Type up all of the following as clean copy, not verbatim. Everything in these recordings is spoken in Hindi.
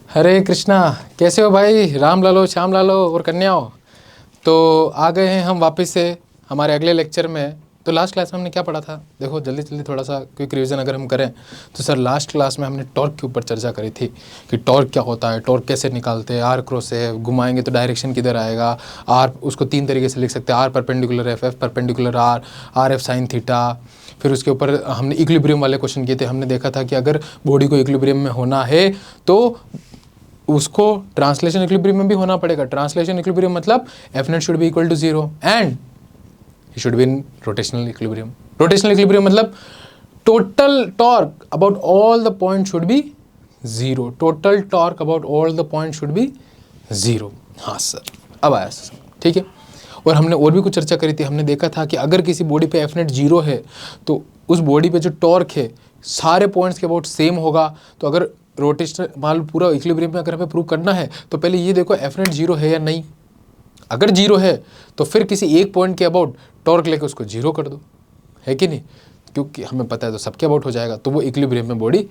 हरे कृष्णा। कैसे हो भाई? राम लालो, श्याम लालो और कन्याओं। तो आ गए हैं हम वापस से हमारे अगले लेक्चर में। तो लास्ट क्लास में हमने क्या पढ़ा था? देखो जल्दी जल्दी थोड़ा सा क्विक रिवीजन अगर हम करें तो सर लास्ट क्लास में हमने टॉर्क के ऊपर चर्चा करी थी कि टॉर्क क्या होता है, टॉर्क कैसे निकालते हैं, आर क्रॉस है, घुमाएंगे तो डायरेक्शन किधर आएगा, आर उसको तीन तरीके से लिख सकते हैं, R perpendicular F, F perpendicular R, R F sine theta. फिर उसके ऊपर हमने इक्विलिब्रियम वाले क्वेश्चन किए थे। हमने देखा था कि अगर बॉडी को इक्विलिब्रियम में होना है तो उसको ट्रांसलेशन इक्विलिब्रियम में भी होना पड़ेगा। ट्रांसलेशन इक्विलिब्रियम मतलब F net should be equal to 0 and he should be in rotational equilibrium. Rotational equilibrium मतलब total torque about all the point should be 0। Total torque about all the point should be 0। हाँ सर, अब आया सर, ठीक है। और हमने और भी कुछ चर्चा करी थी। हमने देखा था कि अगर किसी बॉडी पे एफ नेट 0 है तो उस बॉडी पे जो टॉर्क है सारे पॉइंट्स के अबाउट सेम होगा। तो अगर रोटेशनल मान लो पूरा इक्विलिब्रियम में अगर हमें प्रूव करना है तो पहले ये देखो एफ नेट 0 है या नहीं। अगर 0 है तो फिर किसी एक पॉइंट के अबाउट टॉर्क लेके उसको 0 कर दो, है कि नहीं? क्योंकि हमें पता है तो सबके अबाउट हो जाएगा, तो वो इक्विलिब्रियम में बॉडी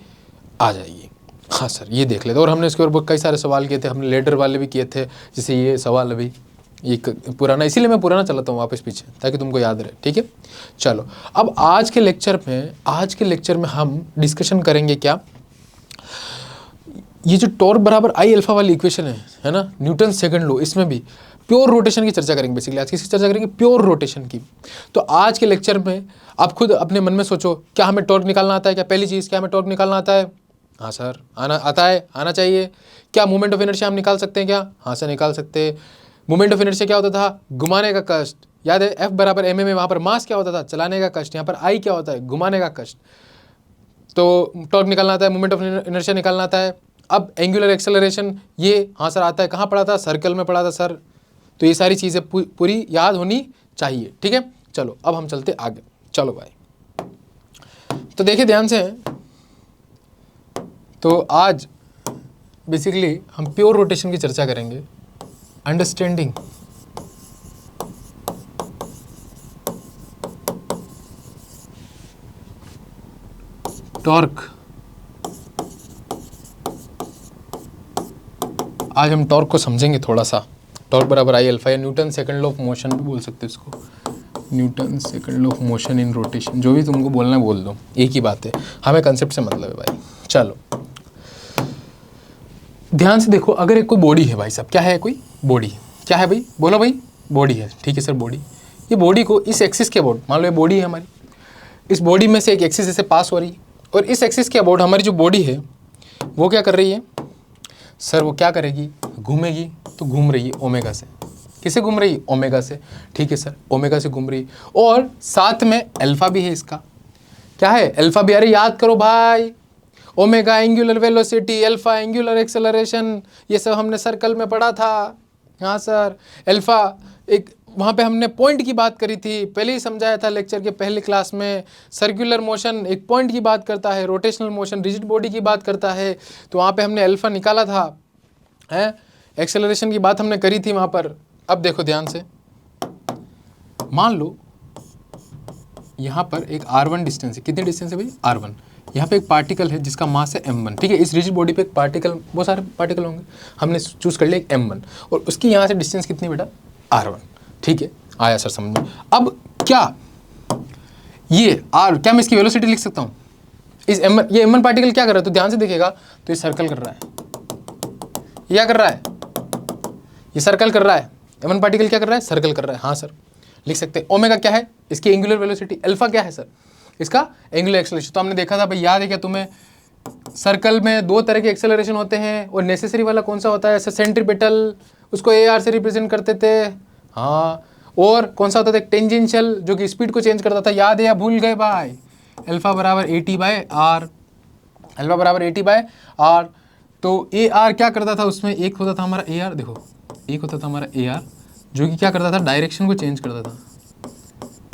आ जाएगी। हाँ सर, ये देख लेते। और हमने इसके ऊपर कई सारे सवाल किए थे। हमने लेडर वाले भी किए थे, जैसे ये सवाल अभी एक पुराना, इसीलिए मैं पुराना चलाता हूँ वापस पीछे ताकि तुमको याद रहे, ठीक है। चलो अब आज के लेक्चर में हम डिस्कशन करेंगे क्या, ये जो टॉर्क बराबर आई अल्फा वाली इक्वेशन है ना, न्यूटन सेकंड लॉ, इसमें भी प्योर रोटेशन की चर्चा करेंगे। बेसिकली आज किसकी चर्चा करेंगे? प्योर रोटेशन की। तो आज के लेक्चर में आप खुद अपने मन में सोचो, क्या हमें टॉर्क निकालना आता है? क्या पहली चीज़, क्या हमें टॉर्क निकालना आता है? हाँ सर, आता है, आना चाहिए। क्या मोमेंट ऑफ इनर्शिया हम निकाल सकते हैं क्या? हाँ सर, निकाल सकते हैं। मोमेंट ऑफ इनर्शिया क्या होता था? घुमाने का कष्ट। याद है F बराबर एम में वहाँ पर मास क्या होता था? चलाने का कष्ट। यहाँ पर आई क्या होता है? घुमाने का कष्ट। तो टॉर्क निकालना आता है, मोमेंट ऑफ इनर्शिया निकालना आता है। अब एंगुलर एक्सेलरेशन, ये हाँ सर आता है। कहाँ पढ़ा था? सर्कल में पढ़ा था सर। तो ये सारी चीज़ें पूरी याद होनी चाहिए, ठीक है। चलो अब हम चलते आगे। चलो भाई, तो देखिए ध्यान से। तो आज बेसिकली हम प्योर रोटेशन की चर्चा करेंगे। Understanding torque. आज हम टॉर्क को समझेंगे थोड़ा सा। टॉर्क बराबर आई अल्फा, या Newton second law of motion भी बोल सकते हो इसको। Newton second law of motion in rotation, जो भी तुमको बोलना है बोल दो, एक ही बात है, हमें कंसेप्ट से मतलब है भाई। चलो ध्यान से देखो, अगर एक कोई बॉडी है भाई साहब, क्या है? कोई बॉडी क्या है भाई? बोलो भाई, बॉडी है, ठीक है सर, बॉडी। ये बॉडी को इस एक्सिस के अबाउट, मान लो ये बॉडी है हमारी, इस बॉडी में से एक एक्सिस ऐसे पास हो रही है, और इस एक्सिस के अबाउट हमारी जो बॉडी है वो क्या कर रही है सर? वो क्या करेगी? घूमेगी। तो घूम रही है ओमेगा से। किसे घूम रही है? ओमेगा से, ठीक है सर, ओमेगा से घूम रही है। और साथ में अल्फा भी है इसका। क्या है? अल्फा भी। अरे याद करो भाई, omega angular velocity, alpha angular acceleration, ये सब हमने सर्कल में पढ़ा था। हाँ सर, अल्फा एक, वहाँ पे हमने पॉइंट की बात करी थी, पहले ही समझाया था लेक्चर के पहले क्लास में। सर्कुलर मोशन एक पॉइंट की बात करता है, रोटेशनल मोशन रिजिड बॉडी की बात करता है। तो वहाँ पे हमने अल्फा निकाला था, है। एक्सेलरेशन की बात हमने करी थी वहाँ पर। अब देखो ध्यान से, मान लो यहाँ पर एक r1 डिस्टेंस है। कितनी डिस्टेंस है भाई? r1। यहाँ पे एक पार्टिकल है जिसका मास है m1, ठीक है। इस रिजिड बॉडी पे एक पार्टिकल, बहुत सारे पार्टिकल होंगे, हमने चूज कर लिया एक m1, और उसकी यहाँ से डिस्टेंस कितनी बेटा? r1, ठीक है। आया सर समझ में? अब क्या ये r, क्या मैं इसकी वेलोसिटी लिख सकता हूँ? इस m1, ये m1 पार्टिकल क्या कर रहा है? तो ध्यान से देखिएगा, तो ये सर्कल कर रहा है। ये क्या कर रहा है? ये सर्कल कर रहा है। m1 पार्टिकल क्या कर रहा है? सर्कल कर रहा है। हाँ सर, लिख सकते हैं। ओमेगा क्या है? इसकी एंगुलर वेलोसिटी। अल्फा क्या है सर? इसका एंगुलर एक्सेलरेशन। तो हमने देखा था भाई, याद है क्या तुम्हें? सर्कल में दो तरह के एक्सेलरेशन होते हैं, और नेसेसरी वाला कौन सा होता है? सेंट्रीपिटल, उसको AR से रिप्रेजेंट करते थे। हाँ, और कौन सा होता था? एक टेंजेंशियल, जो कि स्पीड को चेंज करता था। याद है या भूल गए भाई? अल्फा बराबर AT/R, अल्फा बराबर AT/R। तो AR क्या करता था उसमें? एक होता था हमारा AR, देखो एक होता था हमारा AR, जो कि क्या करता था? डायरेक्शन को चेंज करता था।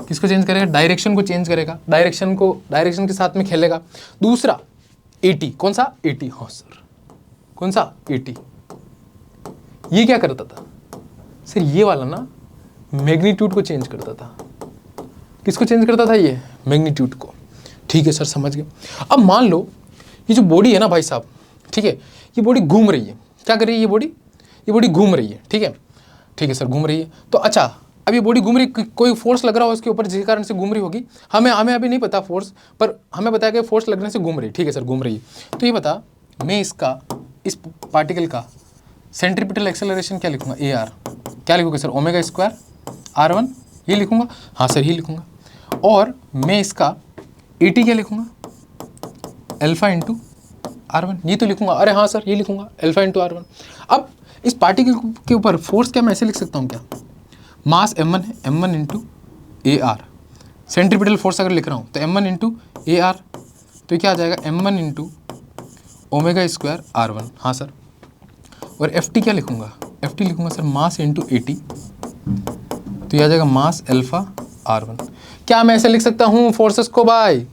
किसको चेंज करेगा? डायरेक्शन को चेंज करेगा, डायरेक्शन के साथ में खेलेगा। दूसरा AT, कौन सा? AT, हाँ सर, कौन सा? AT। ये क्या करता था सर? ये वाला ना मैग्नीट्यूड को चेंज करता था। किसको चेंज करता था? ये मैग्नीट्यूड को, ठीक है सर, समझ गए। अब मान लो ये जो बॉडी है ना भाई साहब, ठीक है, ये बॉडी घूम रही है, क्या कर रही है ये बॉडी घूम रही है, ठीक है सर, घूम रही है। तो अच्छा, अब ये बॉडी घूम रही, कोई फोर्स लग रहा हो उसके ऊपर जिस कारण से घूम रही होगी, हमें अभी नहीं पता फोर्स, पर हमें बताया कि फोर्स लगने से घूम रही है, ठीक है सर, घूम रही है। तो ये बता, मैं इस पार्टिकल का सेंट्रीपिटल एक्सेलरेशन क्या लिखूंगा, ए आर, क्या लिखूंगा सर, ओमेगा स्क्वायर R1, ये लिखूंगा, हाँ सर ये लिखूंगा। और मैं इसका ET क्या लिखूंगा, अल्फा इंटू R1, ये तो लिखूंगा, अरे हाँ सर ये लिखूंगा, अल्फा इंटू R1। अब इस पार्टिकल के ऊपर फोर्स क्या मैं ऐसे लिख सकता हूँ क्या, मास M1 है, M1 into AR, centripetal force अगर लिख रहा हूँ तो M1 इंटू AR, तो क्या आ जाएगा, M1 into omega square R1, हाँ सर। और FT क्या लिखूंगा, FT लिखूंगा सर मास इंटू AT, तो यह आ जाएगा मास अल्फा R1। क्या मैं ऐसे लिख सकता हूँ फोर्सेस को भाई,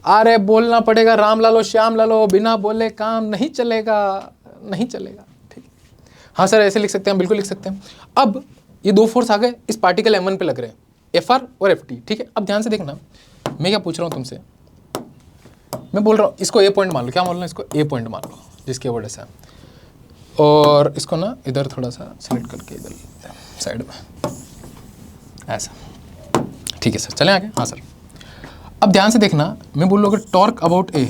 अरे बोलना पड़ेगा, राम लालो श्याम लालो, बिना बोले काम नहीं चलेगा, नहीं चलेगा, ठीक। हाँ सर ऐसे लिख सकते हैं, बिल्कुल लिख सकते हैं। अब ये दो फोर्स आ गए इस पार्टिकल M1 पे लग रहे हैं, FR और FT, ठीक है। अब ध्यान से देखना, मैं क्या पूछ रहा हूँ तुमसे, मैं बोल रहा हूँ इसको A पॉइंट मान लो, क्या मान लो, इसको A पॉइंट मान लो, जिसके वजह से, और इसको ना इधर थोड़ा सा सेलेक्ट करके इधर साइड में ऐसा, ठीक है सर, चलें आगे। हाँ सर, अब ध्यान से देखना, मैं बोल रहा हूँ टॉर्क अबाउट ए,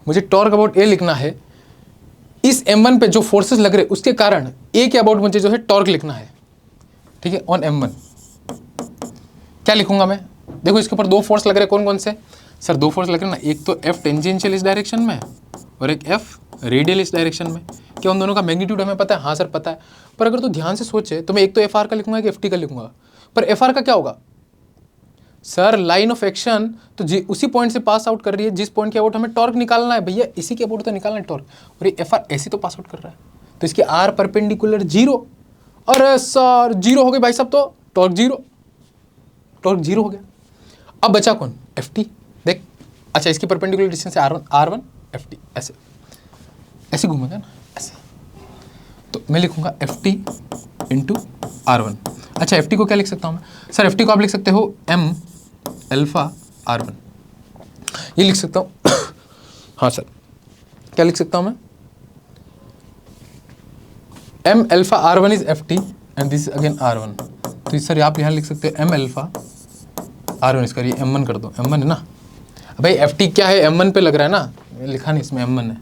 मुझे टॉर्क अबाउट ए लिखना है, इस M1 पे जो फोर्सेस लग रहे उसके कारण ए के अबाउट मुझे जो है टॉर्क लिखना है, ठीक है, ऑन M1। क्या लिखूंगा मैं, देखो इसके ऊपर दो फोर्स लग रहे, कौन कौन से सर, दो फोर्स लग रहे ना, एक तो F टेंजेंशियल इस डायरेक्शन में और एक F रेडियल इस डायरेक्शन में। क्या उन दोनों का मैग्नीट्यूड हमें पता है, हाँ सर पता है। पर अगर तू ध्यान से सोचे तो मैं एक तो FR का लिखूंगा, एक FT का लिखूंगा, पर FR का क्या होगा सर, लाइन ऑफ एक्शन तो उसी पॉइंट से पास आउट कर रही है जिस पॉइंट के अबाउट हमें टॉर्क निकालना है, भैया इसी के अबाउट तो निकालना है टॉर्क, और ये FR ऐसे तो पास आउट कर रहा है, तो इसकी R परपेंडिकुलर 0, अरे सर 0 हो गई भाई साहब, तो टॉर्क जीरो हो गया। अब बचा कौन, FT, देख, अच्छा इसकी परपेंडिकुलर डिस्टेंस है R1 FT, ऐसे घूमेगा ना, ऐसे, तो मैं लिखूंगा FT इंटू R1। अच्छा FT को क्या लिख सकता हूँ मैं सर, FT को आप लिख सकते हो M अल्फा R1, ये लिख सकता हूँ हाँ सर, क्या लिख सकता हूँ मैं, M alpha R1 is FT and this again R1, तो सर आप यहाँ लिख सकते हो M अल्फा R1 इसका, ये M1 कर दो, M1 है ना भाई, FT क्या है M1 पे लग रहा है ना, लिखा नहीं इसमें M1 है,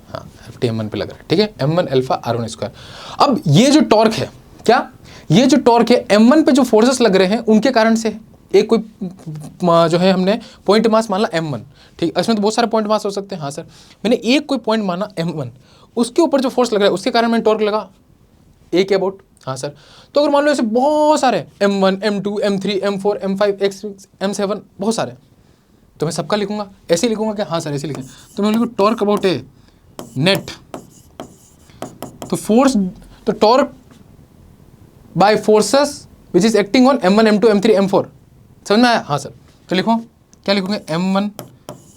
हाँ FT M1 पे लग रहा है, ठीक है, M1 अल्फा R1 स्क्वायर। अब ये जो टॉर्क है, क्या ये जो टॉर्क है M1 पे जो फोर्सेस लग रहे हैं उनके कारण से, एक कोई जो है हमने पॉइंट मास मान ला M1, ठीक, इसमें तो बहुत सारे पॉइंट मास हो सकते हैं, हाँ सर, मैंने एक कोई पॉइंट माना M1, उसके ऊपर जो फोर्स लग रहा है उसके कारण मैंने टॉर्क लगा A के अबाउट, हाँ सर। तो अगर मान लो ऐसे बहुत सारे M1 M2 M3 M4 M5 X6 M7 बहुत सारे, तो मैं सबका लिखूंगा, ऐसे लिखूंगा क्या, हाँ सर ऐसे लिखें, तो मैं लिखूँ टॉर्क अबाउट ए नेट, तो फोर्स, तो torque bye forces which is acting on M1 M2 M3 M4, समझ में आया, हाँ सर। तो लिखो, क्या लिखोगे, M1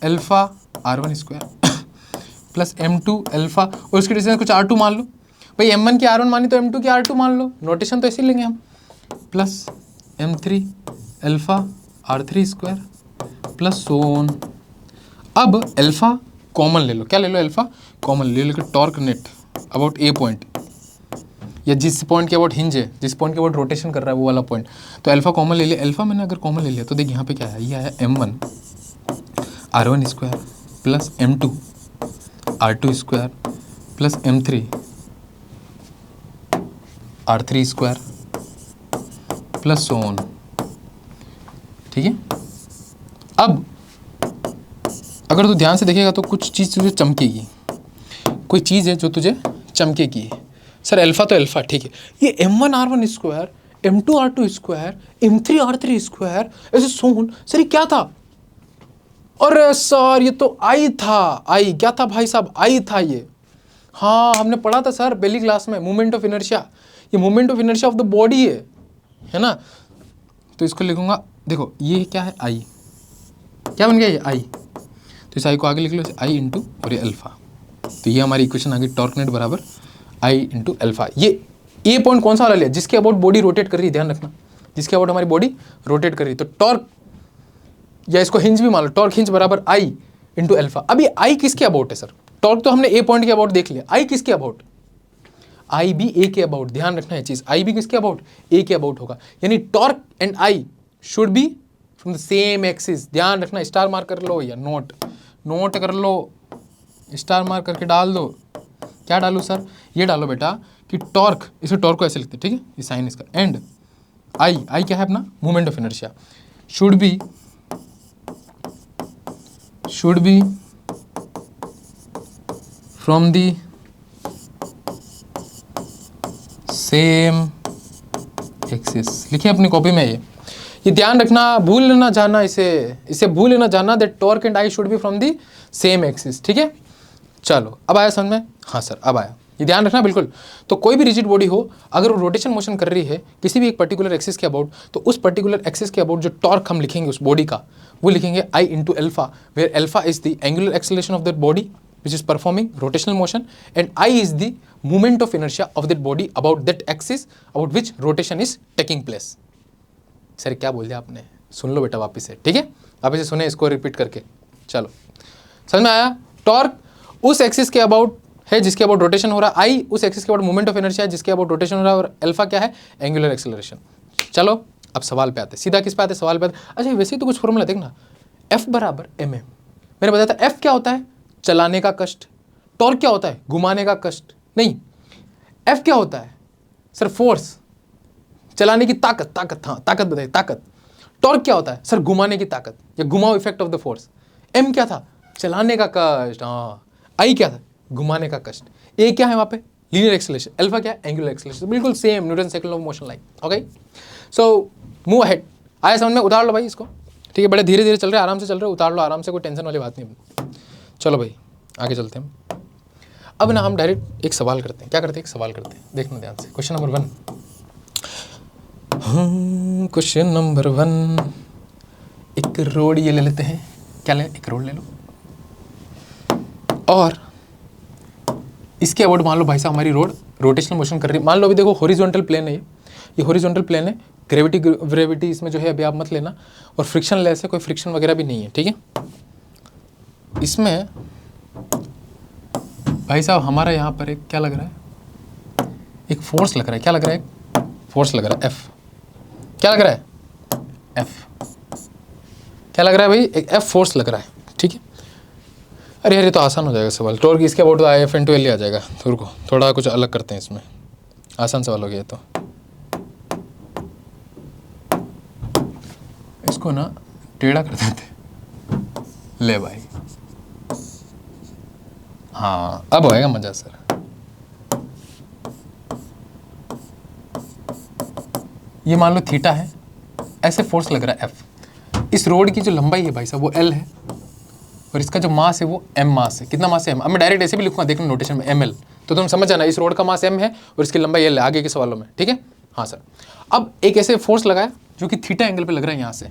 alpha R1 square plus M2 alpha, और उसकी डिस्टेंस कुछ R2 मान लो, भाई M1 की R1 मानी तो M2 की R2 मान लो, नोटेशन तो ऐसे ही लेंगे हम, plus M3 alpha R3 square plus so on. अब अल्फा कॉमन ले लो, क्या ले लो, अल्फा कॉमन ले लो, torque net about a point, या जिस पॉइंट के अबाउट हिंज है, जिस पॉइंट के अबाउट रोटेशन कर रहा है वो वाला पॉइंट, तो अल्फा कॉमन ले लिया। अल्फा मैंने अगर कॉमन ले लिया तो देख यहाँ पे क्या है, ये है M1 R1 square plus M2 R2 square plus M3 R3 square plus so on, ठीक है। अब अगर तू ध्यान से देखेगा तो कुछ चीज़ तुझे चमकेगी, कोई चीज़ है जो तुझे चमकेगी, सर अल्फा तो अल्फा, ठीक है, ये M1 R1 square M2 R2 square M3 R3 square ऐसे सोन, सर ये क्या था, अरे सर ये तो आई था, आई क्या था भाई साहब, आई था ये, हाँ हमने पढ़ा था सर पहली क्लास में, मूवमेंट ऑफ इनर्शिया, ये movement of inertia of the body है ना। तो इसको लिखूंगा, देखो ये क्या है, आई, क्या बन गया ये आई, तो इस आई को आगे लिख लो, आई इंटू और ये अल्फा, तो ये हमारी इक्वेशन आ गई, टॉर्क नेट बराबर आई इंटू अल्फा। ये ए पॉइंट कौन सा वाला लिया, जिसके अबाउट बॉडी रोटेट कर रही है, ध्यान रखना, जिसके अबाउट हमारी बॉडी रोटेट कर रही है, तो टॉर्क या इसको हिंज भी मान लो, टॉर्क हिंज बराबर आई इंटू अल्फा। अभी आई किसके अबाउट है सर? टॉर्क तो हमने ए पॉइंट के अबाउट देख लिया, आई किसके अबाउट? आई भी ए के अबाउट, ध्यान रखना है चीज, आई भी किसके अबाउट? ए के अबाउट होगा, यानी torque and I should be from the same axis. ध्यान रखना, स्टार मार्क कर लो या नोट कर लो, स्टार मार्क करके डाल दो। क्या डालू सर? ये डालो बेटा कि टॉर्क, इसे टॉर्क को ऐसे लिखते हैं, ठीक है, ये साइन इसका, एंड आई क्या है अपना? Moment of inertia should be from the same axis. लिखिए अपनी कॉपी में ये ध्यान रखना, भूल ना जाना, इसे भूल ना जाना that torque and I should be from the same axis, ठीक है। चलो अब आया समझ में? हाँ सर अब आया, ये ध्यान रखना बिल्कुल। तो कोई भी रिजिड बॉडी हो, अगर वो रोटेशन मोशन कर रही है किसी भी एक पर्टिकुलर एक्सिस के अबाउट, तो उस पर्टिकुलर एक्सिस के अबाउट जो टॉर्क हम लिखेंगे उस बॉडी का, वो लिखेंगे I into alpha, where alpha is the angular acceleration of that body which is performing rotational motion and I is the moment of inertia of that body about that axis about which rotation is taking place। Sir क्या बोल दिया आपने? सुन लो बेटा वापस से, ठीक है, वापस से सुने, इसको रिपीट करके। चलो समझ में आया? टॉर्क उस एक्सिस के अबाउट है जिसके अबाउट रोटेशन हो रहा है, आई उस एक्सिस के अबाउट मोमेंट ऑफ इनर्शिया है जिसके अबाउट रोटेशन हो रहा है, और अल्फा क्या है? Angular acceleration. चलो अब सवाल पे आते हैं, सीधा किस पे आते हैं? सवाल पे आते हैं। अच्छा वैसे ही तो कुछ फॉर्मूला देखना, F बराबर एम एम। मैंने बताया था F क्या होता है? चलाने का कष्ट। टॉर्क क्या होता है? घुमाने का कष्ट। नहीं, F क्या होता है सर? फोर्स, चलाने की ताकत, हाँ ताकत बताइए, ताकत। टॉर्क क्या होता है सर? घुमाने की ताकत या घुमाओ effect of the force. M क्या था? चलाने का कष्ट, हाँ। I क्या था? घुमाने का कष्ट। A क्या है वहाँ पे? Linear acceleration. अल्फा क्या है? Angular acceleration. बिल्कुल same, Newton second law of motion like. Okay, so move ahead. आया समझ में? उतार लो भाई इसको, ठीक है, बड़े धीरे धीरे चल रहे, आराम से चल रहे, उतार लो आराम से, कोई टेंशन वाली बात नहीं। चलो भाई आगे चलते हैं। अब ना हम डायरेक्ट एक सवाल करते हैं। क्या करते हैं? एक सवाल करते हैं, देखना ध्यान से। क्वेश्चन नंबर 1, क्वेश्चन नंबर 1, एक रोड ये ले लेते हैं। क्या ले? एक रोड ले लो, और इसके अबाउट मान लो भाई साहब हमारी रोड रोटेशनल मोशन कर रही है। मान लो अभी देखो हॉरिजॉन्टल प्लेन है, ये हॉरिजॉन्टल प्लेन है, ग्रेविटी इसमें जो है अभी आप मत लेना, और फ्रिक्शन लेस है, कोई फ्रिक्शन वगैरह भी नहीं है, ठीक है। इसमें भाई साहब हमारा यहाँ पर एक क्या लग रहा है? एक फोर्स लग रहा है। क्या लग रहा है? फोर्स लग रहा है, F। क्या लग रहा है? F। क्या लग रहा है भाई? एक F फोर्स लग रहा है, ठीक है। अरे यार ये तो आसान हो जाएगा सवाल, टॉर्क इसके अबाउट तो IF इंटू एल आ जाएगा। रुको थोड़ा कुछ अलग करते हैं इसमें, आसान सवाल हो गया। तो इसको ना टेढ़ा कर देते। ले भाई, हाँ अब होएगा मजा सर। ये मान लो थीटा है, ऐसे फोर्स लग रहा है F। इस रोड की जो लंबाई है भाई साहब वो L है, और इसका जो मास है वो M मास है। कितना मास है? M। अब मैं डायरेक्ट ऐसे भी लिखूंगा, देखना नोटेशन में ML, तो तुम समझ जाना इस रोड का मास M है और इसकी लंबाई L है आगे के सवालों में, ठीक है। हाँ सर, अब एक ऐसे फोर्स लगाया जो कि थीटा एंगल पे लग रहा है यहाँ से,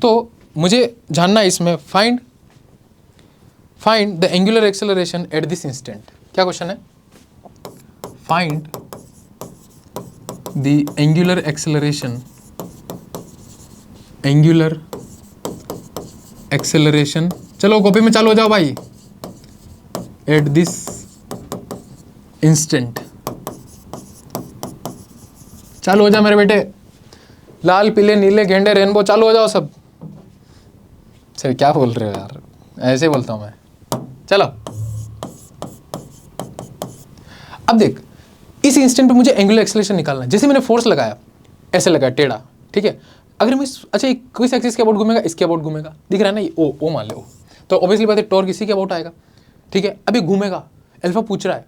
तो मुझे जानना है इसमें find the angular acceleration at this instant. क्या क्वेश्चन है? फाइंड द एंगुलर एक्सेलरेशन, चलो कॉपी में चालू हो जाओ भाई, एट दिस इंस्टेंट। चालू हो जाओ मेरे बेटे, लाल पीले नीले गेंडे रेनबो, चालू हो जाओ सब। सर क्या बोल रहे हो यार, ऐसे बोलता हूं मैं। चलो अब देख, इस इंस्टेंट पे मुझे एंगुलर एक्सेलरेशन निकालना है। जैसे मैंने फोर्स लगाया, ऐसे लगाया टेढ़ा, ठीक है। अगर मैं अच्छा किस एक्सिस के अबाउट घूमेगा? इसके अबाउट घूमेगा, दिख रहा है ना ये ओ मान ले, तो ऑब्वियसली बात है टॉर्क इसी के अबाउट आएगा, ठीक है। अभी घूमेगा, अल्फा पूछ रहा है,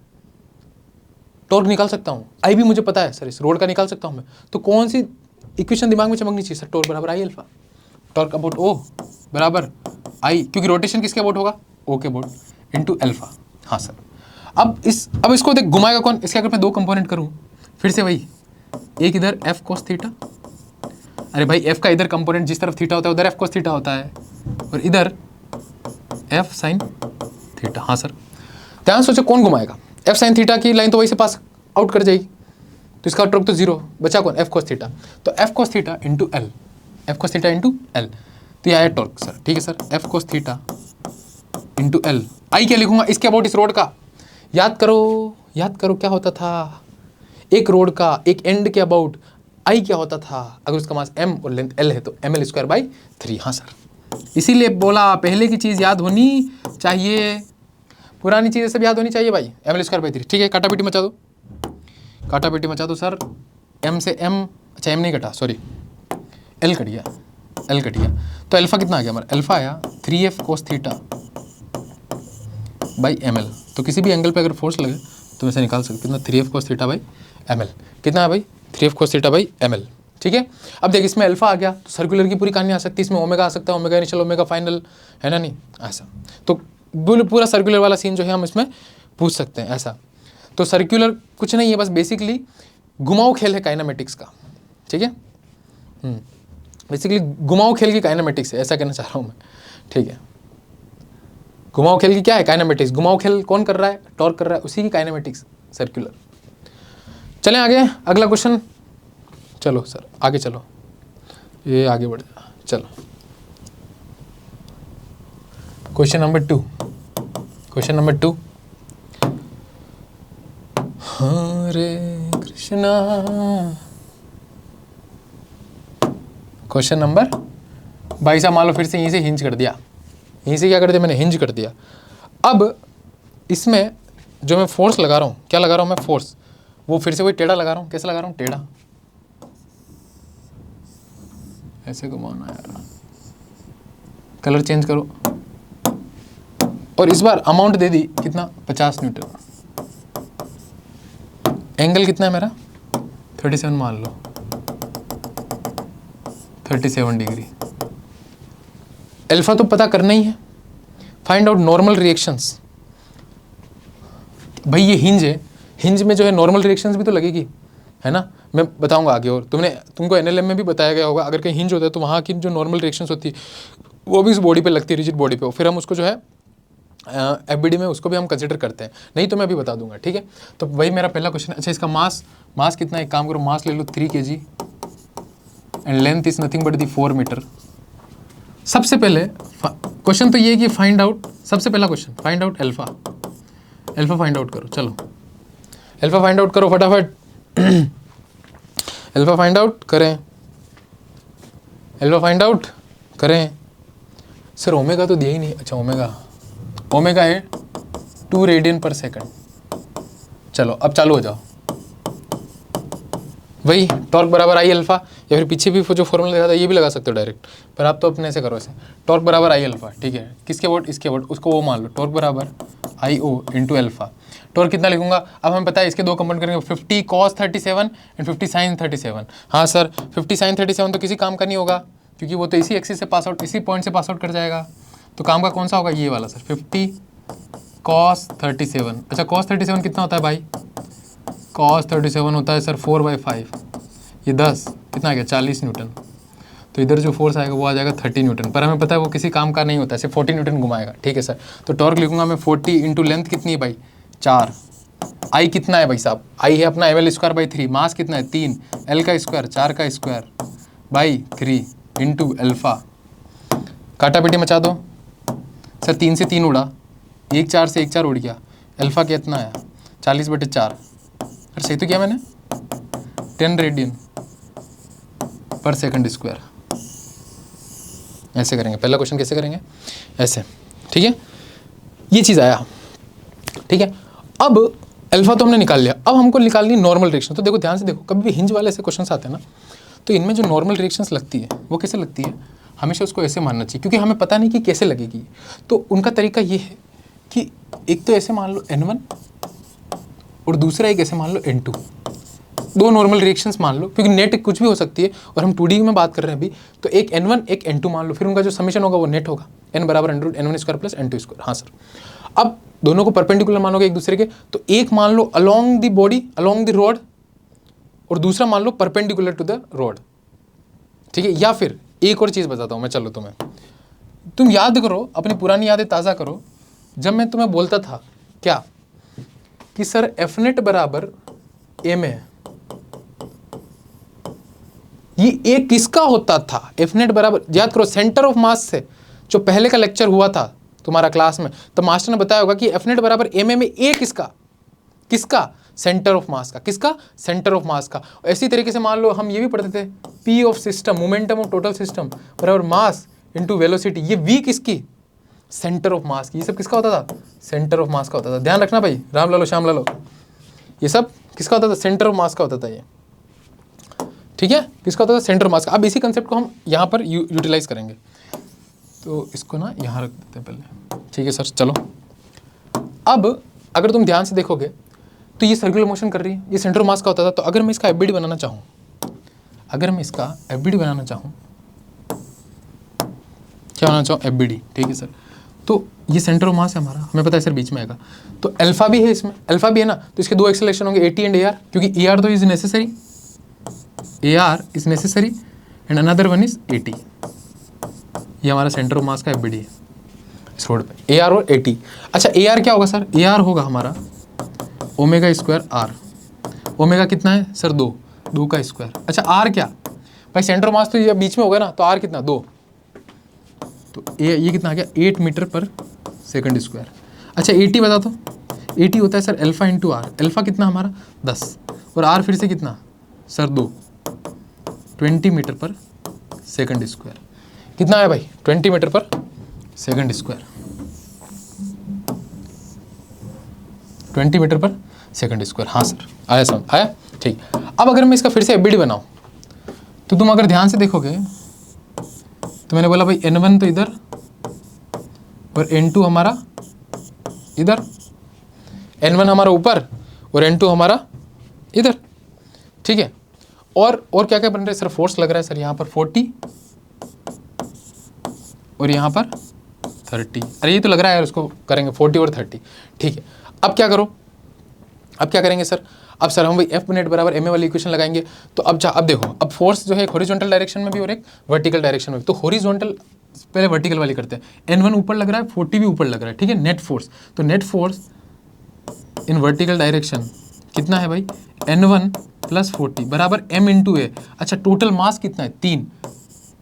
टॉर्क निकाल सकता हूँ, आई भी मुझे पता है सर, इस रोड का निकाल सकता हूँ मैं, तो कौन सी इक्वेशन दिमाग में चमकनी चाहिए सर? टॉर्क बराबर आई अल्फा, टॉर्क अबाउट ओ बराबर आई, क्योंकि रोटेशन किसके अबाउट होगा? ओ के अबाउट, इंटू अल्फा। हाँ सर, अब इसको देख घुमाएगा कौन? इसके अगर मैं दो कंपोनेंट करूँ, फिर से वही, एक इधर एफ कोस थीटा, अरे भाई एफ का इधर कंपोनेंट जिस तरफ थीटा होता है उधर एफ कोस थीटा होता है, और इधर एफ साइन थीटा। हाँ सर, ध्यान सोचो कौन घुमाएगा? एफ साइन थीटा की लाइन तो वही से पास आउट कर जाएगी, तो इसका टॉर्क तो जीरो बचा कौन? F cos theta. तो F cos theta into L, F cos theta into L. तो ये आया टॉर्क सर, ठीक है sir, F cos theta into L. I क्या लिखूंगा इसके अबाउट इस रोड का, याद करो क्या होता था, एक रोड का एक एंड के अबाउट आई क्या होता था, अगर उसका मास m और लेंथ l है तो ml स्क्वायर बाई 3। हाँ सर, इसीलिए बोला पहले की चीज़ याद होनी चाहिए, पुरानी चीज़ें सब याद होनी चाहिए भाई, ml स्क्वायर बाई 3। ठीक है, काटा पीटी मचा दो, काटा पीटी मचा दो सर, m से m, अच्छा m नहीं कटा, सॉरी l कट गया, l कट गया, तो अल्फा कितना आ गया हमारा, अल्फा आया 3f cos theta by ml। तो किसी भी एंगल पे अगर फोर्स लगे तो वैसे निकाल सकते कितना, 3f cos theta by ml, कितना है भाई 3f cos theta by ml। ठीक है, अब देख इसमें अल्फा आ गया तो सर्कुलर की पूरी कहानी आ सकती है, इसमें ओमेगा आ सकता है, ओमेगा इनिशियल ओमेगा फाइनल, है ना, नहीं ऐसा, तो पूरा सर्कुलर वाला सीन जो है हम इसमें पूछ सकते हैं ऐसा। तो सर्कुलर कुछ नहीं है, बस बेसिकली घुमाऊ खेल है काइनेमेटिक्स का। ठीक है, बेसिकली घुमाऊ खेल की काइनेमेटिक्स है, ऐसा कहना चाह रहा हूँ मैं। ठीक है, घुमाऊ खेल की क्या है, काइनेमेटिक्स। घुमाऊ खेल कौन कर रहा है, टॉर्क कर रहा है, उसी की काइनेमेटिक्स सर्कुलर। चलें आगे, अगला क्वेश्चन, चलो सर आगे चलो, ये आगे बढ़ जा, चलो क्वेश्चन नंबर 2, क्वेश्चन नंबर 2, हरे कृष्णा, क्वेश्चन नंबर, भाई साहब मान लो फिर से यहीं से हिंज कर दिया, यहीं से क्या कर दिया मैंने, हिंज कर दिया। अब इसमें जो मैं फोर्स लगा रहा हूँ, क्या लगा रहा हूँ मैं, फोर्स, वो फिर से वही टेढ़ा लगा रहा हूँ। कैसे लगा रहा हूँ, टेढ़ा, ऐसे घुमाना यार, कलर चेंज करो, और इस बार अमाउंट दे दी कितना, 50 न्यूटन। एंगल कितना है मेरा, 37 मान लो, 37 डिग्री। अल्फा तो पता करना ही है, फाइंड आउट नॉर्मल रिएक्शंस। भाई ये हिंज है, हिंज में जो है नॉर्मल रिएक्शंस भी तो लगेगी, है ना, मैं बताऊंगा आगे। और तुमको एनएलएम में भी बताया गया होगा, अगर कहीं हिंज होता है तो वहाँ की जो नॉर्मल रिएक्शंस होती है वो भी इस बॉडी पे लगती है, रिजिड बॉडी पे, फिर हम उसको जो है एफबीडी में उसको भी हम कंसिडर करते हैं, नहीं तो मैं अभी बता दूंगा। ठीक है, तो वही मेरा पहला क्वेश्चन है। अच्छा, इसका मास कितना है, एक काम करो, मास ले लो 3 kg and length is nothing but the 4 metre. सबसे पहले क्वेश्चन तो ये है कि फाइंड आउट, सबसे पहला question find out alpha, alpha find out करो, चलो अल्फा फाइंड आउट करो फटाफट, अल्फा फाइंड आउट करें, अल्फा फाइंड आउट करें। सर ओमेगा तो दिया ही नहीं, अच्छा ओमेगा है 2 रेडियन पर सेकंड। चलो अब चालू हो जाओ, वही टॉर्क बराबर आई अल्फा, या फिर पीछे भी जो फॉर्मूला लगा था ये भी लगा सकते हो डायरेक्ट, पर आप तो अपने से करो ऐसे, टॉर्क बराबर आई अल्फा। ठीक है, किसके वोट, इसके वोट, उसको वो मान लो, टॉर्क बराबर आई ओ इंटू अल्फा। टॉर्क कितना लिखूंगा, अब हमें पता है इसके दो कंपाउंड करेंगे, 50 cos 37 एंड 50 sin 37। हाँ सर 50 sin 37 तो किसी काम का नहीं होगा, क्योंकि वो तो इसी एक्सिस से पास आउट, इसी पॉइंट से पास आउट कर जाएगा, तो काम का कौन सा होगा, ये वाला सर, 50 cos 37। अच्छा cos 37 कितना होता है भाई, cos 37 होता है सर 4/5, ये 10 कितना आ गया 40 न्यूटन, तो इधर जो फोर्स आएगा वो आ जाएगा 30 न्यूटन, पर हमें पता है वो किसी काम का नहीं होता है, सिर्फ 40 न्यूटन घुमाएगा। ठीक है सर, तो टॉर्क लिखूंगा मैं 40 इंटू लेंथ कितनी है भाई 4, आई कितना है भाई साहब, आई है अपना ml स्क्वायर बाई 3, मास कितना है 3, एल का स्क्वायर 4 का स्क्वायर बाई 3 इंटू अल्फा। काटा पीटी मचा दो सर, 3 से 3 उड़ा, 1 4 से 1 4 उड़ गया, अल्फा कितना आया 40/4। अरे सही तो किया मैंने, 10 रेडियन पर सेकंड स्क्वायर। ऐसे करेंगे, पहला क्वेश्चन कैसे करेंगे, ऐसे। ठीक है, ये चीज़ आया। ठीक है, अब अल्फा तो हमने निकाल लिया, अब हमको निकालनी नॉर्मल रिएक्शन। तो देखो ध्यान से देखो, कभी भी हिंज वाले ऐसे क्वेश्चंस आते हैं ना, तो इनमें जो नॉर्मल रिएक्शंस लगती है वो कैसे लगती है, हमेशा उसको ऐसे मानना चाहिए, क्योंकि हमें पता नहीं कि कैसे लगेगी। तो उनका तरीका ये है कि एक तो ऐसे मान लो N1 और दूसरा एक ऐसे मान लो N2, दो नॉर्मल रिएक्शंस मान लो, क्योंकि नेट कुछ भी हो सकती है और हम 2D में बात कर रहे हैं अभी, तो एक N1 एक N2 मान लो, फिर उनका जो समीशन होगा वो नेट होगा, n बराबर √n1 square plus n2 square. हाँ सर, अब दोनों को परपेंडिकुलर मानोगे एक दूसरे के, तो एक मान लो along the body, along the rod, और दूसरा मान लो परपेंडिकुलर टू द रोड। ठीक है, या फिर एक और चीज़ बताता हूँ मैं, चलो तुम याद करो, अपनी पुरानी यादें ताज़ा करो, जब मैं तुम्हें बोलता था क्या कि सर एफ नेट बराबर ए में है, ये ए किसका होता था, एफ नेट बराबर, याद करो सेंटर ऑफ मास से जो पहले का लेक्चर हुआ था तुम्हारा क्लास में, तो मास्टर ने बताया होगा कि एफ नेट बराबर एम में ए किसका, किसका, सेंटर ऑफ मास का, किसका, सेंटर ऑफ मास का। इसी तरीके से मान लो हम ये भी पढ़ते थे, P of system, momentum of total system बराबर मास इनटू वेलोसिटी, ये वी किसकी, सेंटर ऑफ मास की। ये सब किसका होता था, सेंटर ऑफ मास का होता था। ध्यान रखना भाई, राम लालो श्याम लालो, ये सब किसका होता था, सेंटर ऑफ मास का होता था ये, ठीक है, किसका होता था, सेंटर ऑफ मास का। अब इसी कंसेप्ट को हम यहाँ पर यूटिलाइज करेंगे, तो इसको ना यहाँ रख देते हैं पहले, ठीक है सर। चलो अब अगर तुम ध्यान से देखोगे तो ये सर्कुलर मोशन कर रही है, ये सेंटर ऑफ मास का होता था। तो अगर मैं इसका एफबीडी बनाना चाहूँ, अगर मैं इसका एफबीडी बनाना चाहूँ, क्या बनाना चाहूँ, एफबीडी, ठीक है सर। तो ये सेंटर ऑफ मास है हमारा, हमें पता है सर बीच में आएगा, तो अल्फा भी है इसमें, अल्फा भी है ना, तो इसके दो एक्सेलरेशन होंगे, एटी एंड एआर, क्योंकि एआर तो is necessary, AR is necessary and another one is eighty. ये हमारा सेंटर ऑफ मास का एफबीडी है इस रोड पे, एआर और एटी। अच्छा एआर क्या होगा सर, एआर होगा हमारा ओमेगा स्क्वायर आर। ओमेगा कितना है सर, दो का स्क्वायर। अच्छा आर क्या भाई, सेंटर ऑफ मास तो ये बीच में होगा ना, तो आर कितना, 2, तो ये कितना आ गया, 8 मीटर पर सेकंड स्क्वायर। अच्छा एटी बता दो, एटी होता है sir alpha into R, alpha कितना हमारा 10 और आर फिर से कितना sir 2, 20 metre per second square. कितना है भाई, 20 metre per second square, 20 metre per second square. हाँ सर आया, समझ आया, ठीक। अब अगर मैं इसका फिर से एफबीडी बनाऊँ, तो तुम अगर ध्यान से देखोगे तो मैंने बोला भाई N1 तो इधर और N2 हमारा इधर, N1 हमारा ऊपर और N2 हमारा इधर, ठीक है। और क्या क्या बन रहा है सर, फोर्स लग रहा है सर यहाँ पर 40 और यहाँ पर 30। अरे ये तो लग रहा है यार, उसको करेंगे 40 और 30, ठीक है। अब क्या करो, अब क्या करेंगे सर, अब सर हम भाई एफ नेट बराबर एम ए वाली इक्वेशन लगाएंगे। तो अब देखो, अब फोर्स जो है एक हॉरिजॉन्टल डायरेक्शन में भी और एक वर्टिकल डायरेक्शन में भी। तो हॉरिजॉन्टल पहले वर्टिकल वाली करते हैं, N1 ऊपर लग रहा है, 40 भी ऊपर लग रहा है, ठीक है। नेट फोर्स, तो net force in vertical direction कितना है भाई, N1 प्लस 40 बराबर M इंटू ए। अच्छा टोटल मास कितना है, 3।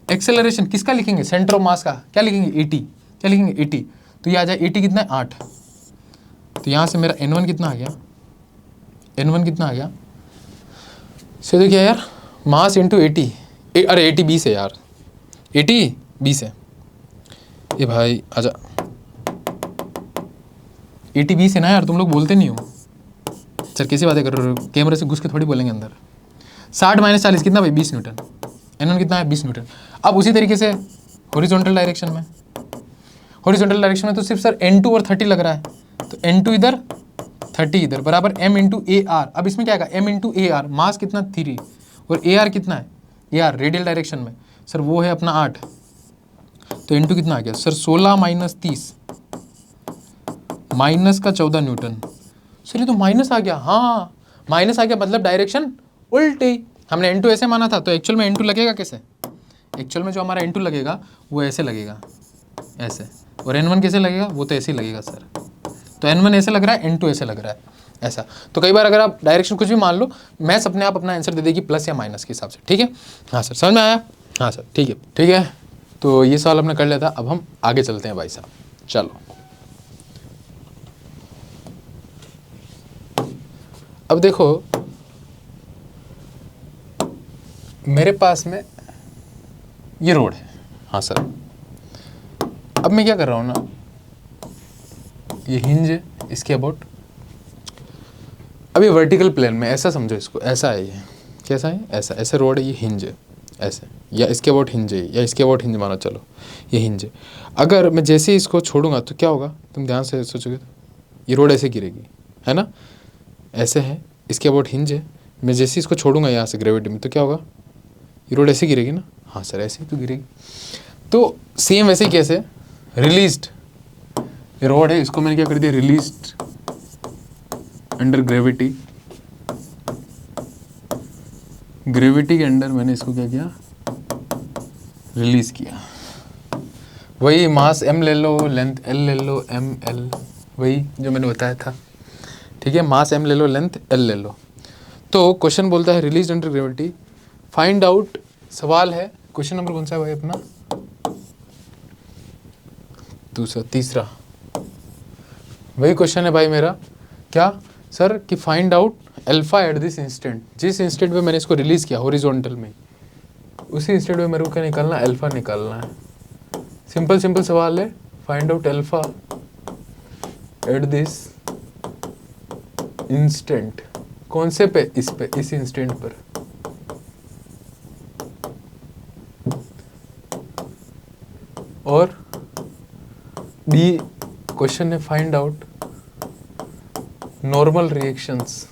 एक्सेलरेशन किसका लिखेंगे, सेंटर ऑफ मास का, क्या लिखेंगे 80, क्या लिखेंगे 80, तो ये आ जाए 80 कितना है 8। तो यहाँ से मेरा N1 कितना आ गया, N1 कितना आ गया, सीधे क्या यार, मास इंटू 80, अरे 80 20 है यार, 80 20 है ये भाई, आजा 80 20 है ना यार, तुम लोग बोलते नहीं हो सर, कैसी बातें कर रहे हो, कैमरे से घुस के थोड़ी बोलेंगे अंदर। 60 माइनस 40 कितना भाई, 20 न्यूटन। N1 कितना है 20 न्यूटन। अब उसी तरीके से हॉरिजॉन्टल डायरेक्शन में, हॉरिजॉन्टल डायरेक्शन में तो सिर्फ सर N2 और 30 लग रहा है, तो N2 इधर 30 इधर बराबर M इंटू ए आर। अब इसमें क्या आएगा, M इंटू ए आर, मास कितना 3 और ए आर कितना है, ए आर रेडियल डायरेक्शन में सर वो है अपना 8, तो इंटू कितना आ गया सर 16 माइनस 30 माइनस का 14 न्यूटन। सर ये तो माइनस आ गया, हाँ माइनस आ गया, मतलब डायरेक्शन उल्टी। हमने N2 ऐसे माना था, तो एक्चुअल में N2 लगेगा कैसे, एक्चुअल में जो हमारा N2 लगेगा वो ऐसे लगेगा, ऐसे, और N1 कैसे लगेगा, वो तो ऐसे ही लगेगा सर। तो N1 ऐसे लग रहा है, N2 ऐसे लग रहा है, ऐसा। तो कई बार अगर आप डायरेक्शन कुछ भी मान लो, मैथ्स अपने आप अपना आंसर दे देगी प्लस या माइनस के हिसाब से, ठीक है। हाँ सर समझ में आया, हाँ सर ठीक है, ठीक है। तो ये सवाल हमने कर लिया था, अब हम आगे चलते हैं भाई साहब, चलो। अब देखो मेरे पास में ये रोड है, हाँ सर। अब मैं क्या कर रहा हूँ ना, ये हिंज है इसके अबाउट, अब ये वर्टिकल प्लेन में ऐसा समझो इसको, ऐसा है ये, कैसा है, ऐसा, ऐसे रोड है, ये हिंज है ऐसे, या इसके अबाउट हिंज है, या इसके अबाउट हिंज मानो, चलो ये हिंज है। अगर मैं जैसे ही इसको छोड़ूंगा तो क्या होगा, तुम ध्यान से सोचोगे तो ये रोड ऐसे गिरेगी, है ना, ऐसे है, इसके अबाउट हिंज है। मैं जैसे ही इसको छोड़ूंगा यहाँ से ग्रेविटी में, तो क्या होगा, ये रोड ऐसे गिरेगी ना, हाँ सर ऐसे ही तो गिरेगी। तो सेम वैसे ही कैसे, रिलीज्ड ये रोड है, इसको मैंने क्या कर दिया, रिलीज्ड अंडर ग्रेविटी, ग्रेविटी के अंडर मैंने इसको क्या किया, रिलीज किया। वही मास m ले लो, लेंथ l ले लो, m l, वही जो मैंने बताया था, ठीक है। मास m ले लो, लेंथ l ले लो। तो क्वेश्चन बोलता है release under gravity, find out सवाल है, क्वेश्चन नंबर कौन सा है भाई अपना? तीसरा वही क्वेश्चन है भाई मेरा, क्या सर कि find out alpha at this instant. जिस इंस्टेंट पे मैंने इसको रिलीज किया हॉरिजॉन्टल में, उसी इंस्टेंट में मेरे को क्या निकालना है? अल्फा निकालना है। सिंपल सवाल है, find out alpha at this instant. कौन से पे? इस इंस्टेंट पर। और बी क्वेश्चन है find out normal reactions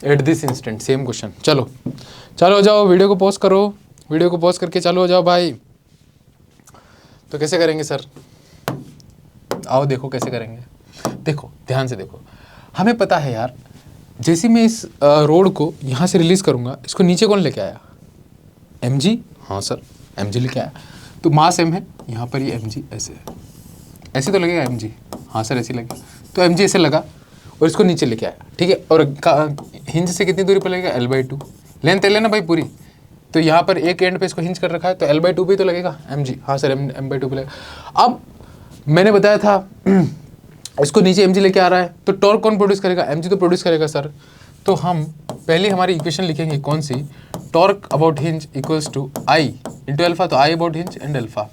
eight this instant. Same question. चलो हो जाओ, वीडियो को पॉज करो, वीडियो को पॉज करके चालू हो जाओ भाई। तो कैसे करेंगे सर? आओ देखो कैसे करेंगे। देखो ध्यान से देखो, हमें पता है यार, जैसे मैं इस रोड को यहाँ से रिलीज करूँगा, इसको नीचे कौन लेके आया? mg। हाँ सर mg लेके आया, तो मास m है, यहाँ पर ये mg ऐसे तो लगेगा mg। हाँ सर ऐसे लगेगा, तो mg ऐसे लगा और इसको नीचे लेके आया, ठीक है। और हिंज से कितनी दूरी पर लगेगा? l/2। लेंथ ले लेना भाई पूरी, तो यहाँ पर एक एंड पे इसको हिंज कर रखा है, तो l/2 पे तो लगेगा mg। हाँ सर m/2 पे लगेगा। अब मैंने बताया था इसको नीचे mg लेके आ रहा है, तो टॉर्क कौन प्रोड्यूस करेगा? mg तो प्रोड्यूस करेगा सर। तो हम पहले हमारी इक्वेशन लिखेंगे, कौन सी? Torque about hinge equals to I into alpha, तो I about hinge and alpha,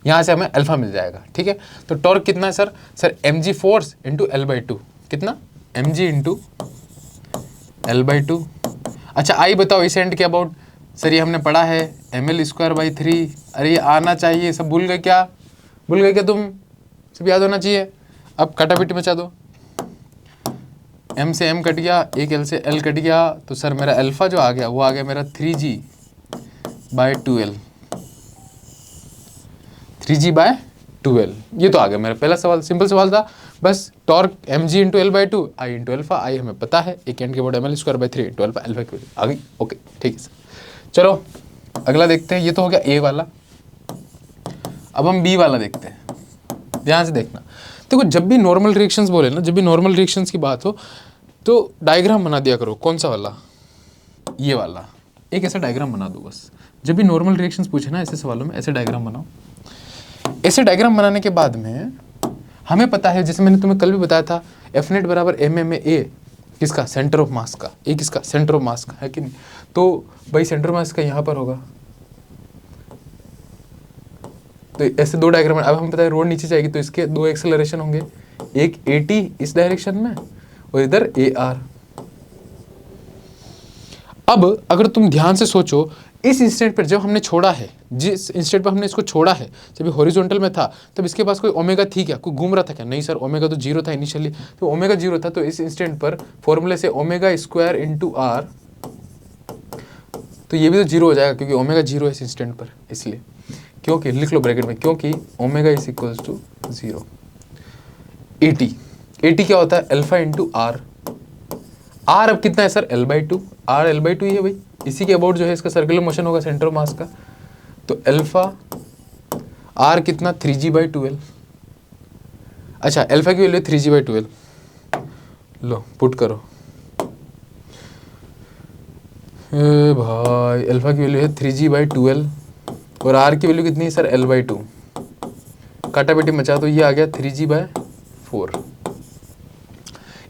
यहाँ से हमें अल्फा मिल जाएगा, ठीक है। तो टॉर्क कितना है sir? mg force into l/2। कितना? mg into l/2। अच्छा आई बताओ इस एंड के अबाउट। सर ये हमने पढ़ा है ml²/3। अरे ये आना चाहिए, सब भूल गए क्या? तुम? सब याद होना चाहिए। अब कटापिटी मचा दो, m से m कट गया, एक l से l कट गया, तो सर मेरा अल्फा जो आ गया वो आ गया मेरा 3g/2l। 3g/2l, ये तो आ गया मेरा पहला सवाल। सिंपल सवाल था बस। टॉर्क mg इंटू l/2, आई इंटू अल्फा। आई हमें पता है, एक एंड के board ml²/3 into alpha, alpha की वैल्यू आ गई। ओके ठीक है सर। चलो अगला देखते हैं, ये तो हो गया ए वाला। अब हम बी वाला देखते हैं, ध्यान से देखना। देखो जब भी नॉर्मल रिएक्शंस बोले ना, जब भी नॉर्मल रिएक्शंस की बात हो तो डायग्राम बना दिया करो। कौन सा वाला? ये वाला। एक ऐसा डायग्राम बना दो बस। जब भी नॉर्मल रिएक्शंस पूछे ना ऐसे सवालों में, ऐसे डायग्राम बनाओ। ऐसे डायग्राम बनाने के बाद में हमें पता है, जैसे मैंने तुम्हें कल भी बताया था, F net बराबर MMA। किसका? सेंटर ऑफ मास का। ए किसका? सेंटर ऑफ मास का, है कि नहीं? तो भाई सेंटर ऑफ मास का यहाँ पर होगा। तो ऐसे दो डायग्राम। अब हमें पता है रोड नीचे जाएगी तो इसके दो एक्सेलरेशन होंगे, एक AT इस डायरेक्शन में और इधर AR। अब अगर तुम ध्यान से सोचो, इस इंस्टेंट पर जब हमने छोड़ा है, जिस इंस्टेंट पर हमने इसको छोड़ा है, जब हॉरिजॉन्टल में था, तब इसके पास कोई ओमेगा थी क्या? कोई घूम रहा था क्या? नहीं सर, ओमेगा तो 0 था इनिशियली। तो ओमेगा 0 था, तो इस इंस्टेंट पर फॉर्मूले से ω² इंटू R, तो ये भी तो 0 हो जाएगा क्योंकि ओमेगा 0 है इस इंस्टेंट पर। इसलिए क्योंकि, लिख लो ब्रैकेट में, क्योंकि omega is equals to 0। AT क्या होता है? Alpha into R। R अब कितना है सर? l/2। R l/2 ही है भाई, इसी के अबाउट जो है इसका सर्कुलर मोशन होगा सेंटर ऑफ मास का। तो अल्फा R कितना? 3g/2l। अच्छा अल्फा की वैल्यू 3g/2l। लो पुट करो। भाई अल्फा की वैल्यू है 3g/2l और R की वैल्यू कितनी है सर? l/2। काटा बेटी मचा दो, ये आ गया 3g/4।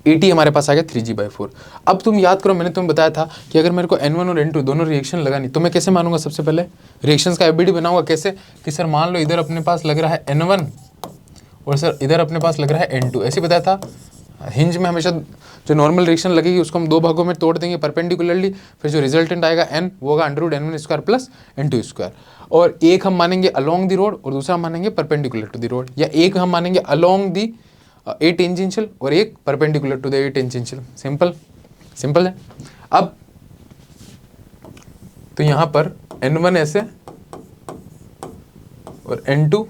AT हमारे पास आ गया 3g/4। अब तुम याद करो, मैंने तुम्हें बताया था कि अगर मेरे को N1 और N2 दोनों रिएक्शन लगानी, तो मैं कैसे मानूंगा? सबसे पहले रिएक्शंस का FBD बनाऊंगा। कैसे? कि सर मान लो इधर अपने पास लग रहा है N1 और सर इधर अपने पास लग रहा है N2। ऐसे बताया था। हिंज में हमेशा जो नॉर्मल रिएक्शन लगेगी उसको हम दो भागों में तोड़ देंगे परपेंडिकुलरली, फिर जो रिजल्टेंट आएगा n वो होगा √N1² प्लस N2²। और एक हम मानेंगे अलोंग द रोड और दूसरा मानेंगे परपेंडिकुलर टू द रोड, या एक हम मानेंगे अलोंग द A टेंजेंशियल और एक perpendicular to the A tangential. Simple है। अब तो यहाँ पर N1 ऐसे और N2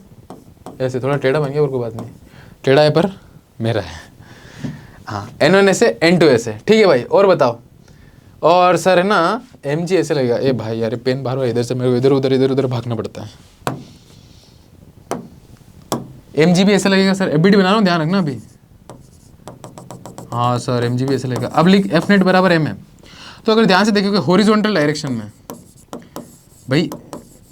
ऐसे, थोड़ा टेढ़ा बन गया और कोई बात नहीं, टेढ़ा है पर मेरा है। हाँ N1 ऐसे N2 ऐसे, ठीक है भाई। और बताओ। और सर है ना mg ऐसे लगेगा। ए भाई यार पेन बाहर इधर से मेरे को इधर उधर भागना पड़ता है। mg भी ऐसे लगेगा सर। FBD बना रहा हूँ, ध्यान रखना। अभी हाँ सर एम जी भी ऐसे लगेगा। अब लिख एफ नेट बराबर एम है। तो अगर ध्यान से देखोगे हॉरिजॉन्टल डायरेक्शन में भाई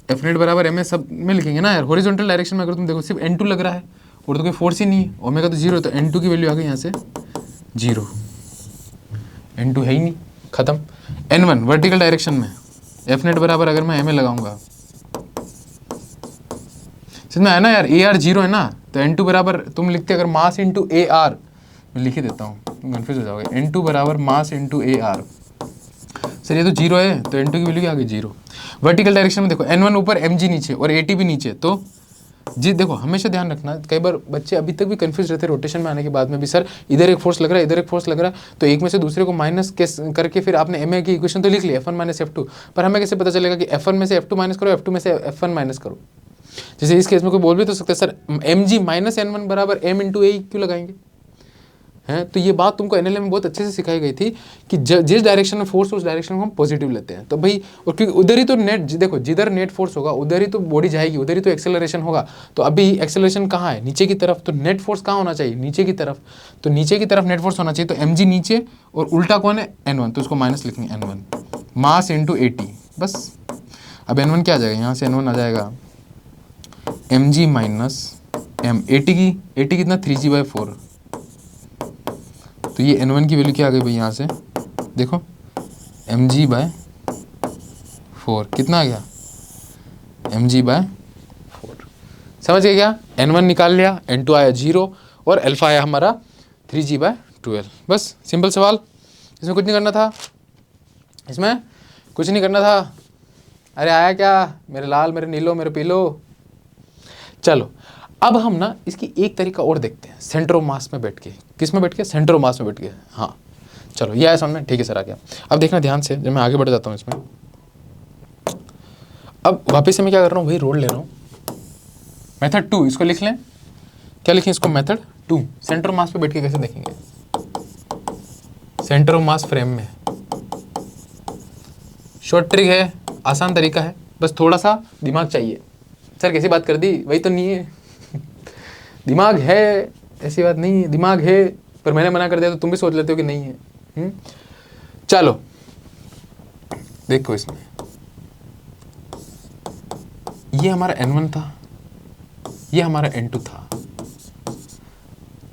एफ नेट बराबर एम है सब में लिखेंगे ना यार। हॉरिजॉन्टल डायरेक्शन में अगर तुम देखो सिर्फ N2 लग रहा है और तो कोई फोर्स ही नहीं है, ओमेगा तो जीरो, तो N2 की वैल्यू आ गई यहाँ से जीरो, N2 है ही नहीं, खत्म। N1 वर्टिकल डायरेक्शन में एफ नेट बराबर अगर मैं एम ए लगाऊंगा, इसमें है ना यार ए आर जीरो है ना, तो N2 बराबर तुम लिखते अगर मास इंटू ए आर, मैं लिख ही देता हूँ तुम कन्फ्यूज हो जाओगे। N2 बराबर mass into A R, sir ये तो जीरो है तो N2 की वैल्यू क्या आ गई जीरो। वर्टिकल डायरेक्शन में देखो N1 ऊपर mg नीचे और AT भी नीचे, तो जी देखो हमेशा ध्यान रखना, कई बार बच्चे अभी तक भी कंफ्यूज रहते हैं रोटेशन में आने के बाद में भी, सर इधर एक फोर्स लग रहा है इधर एक फोर्स लग रहा है, तो एक में से दूसरे को माइनस करके फिर आपने एम ए की इक्वेशन तो लिख लिया F1 माइनस F2, पर हमें कैसे पता चलेगा कि F1 में से F2 माइनस करो, F2 में से F1 माइनस करो। जैसे इस केस में कोई बोल भी तो सकते हैं सर mg माइनस N1 बराबर m इंटू ए क्यों लगाएंगे हैं, तो ये बात तुमको एनएलएम में बहुत अच्छे से सिखाई गई थी कि जिस डायरेक्शन में फोर्स उस डायरेक्शन को हम पॉजिटिव लेते हैं, तो भाई और क्योंकि उधर ही तो नेट देखो जिधर नेट फोर्स होगा उधर ही तो बॉडी जाएगी, उधर ही तो एक्सेलरेशन होगा, तो अभी एक्सेलरेशन कहाँ है नीचे की तरफ, तो नेट फोर्स कहाँ होना चाहिए नीचे की तरफ, तो नीचे की तरफ नेट फोर्स होना चाहिए, तो mg नीचे और उल्टा कौन है N1, तो उसको माइनस लिखेंगे N1 मास इंटू AT बस। अब N1 क्या आ जाएगा यहाँ से, N1 आ जाएगा mg माइनस m, AT कितना 3g/4, तो ये N1 की वैल्यू क्या आ गई भाई यहाँ से देखो mg/4 कितना आ गया mg/4, समझ गए क्या। N1 निकाल लिया, N2 आया 0 और अल्फा आया हमारा 3g/12, बस सिंपल सवाल, इसमें कुछ नहीं करना था, इसमें कुछ नहीं करना था। अरे आया क्या मेरे लाल मेरे नीलो मेरे पीलो। चलो अब हम ना इसकी एक तरीका और देखते हैं, सेंटर ऑफ मास में बैठ के, किस में बैठ के, सेंटर ऑफ मास में बैठ के। हाँ चलो ये आया सामने, ठीक है सर आ गया। अब देखना ध्यान से जब मैं आगे बढ़ जाता हूँ इसमें, अब वापस से मैं क्या कर रहा हूँ वही रोड ले रहा हूँ, मेथड 2 इसको लिख लें, क्या लिखें इसको मेथड 2, सेंटर ऑफ मास पे बैठ के कैसे देखेंगे, सेंटर ऑफ मास फ्रेम में। शॉर्ट ट्रिक है, आसान तरीका है, बस थोड़ा सा दिमाग चाहिए। सर कैसी बात कर दी, वही तो नहीं है दिमाग है, ऐसी बात नहीं है, दिमाग है पर मैंने मना कर दिया तो तुम भी सोच लेते हो कि नहीं है। चलो देखो इसमें ये हमारा N1 था, ये हमारा N2 था।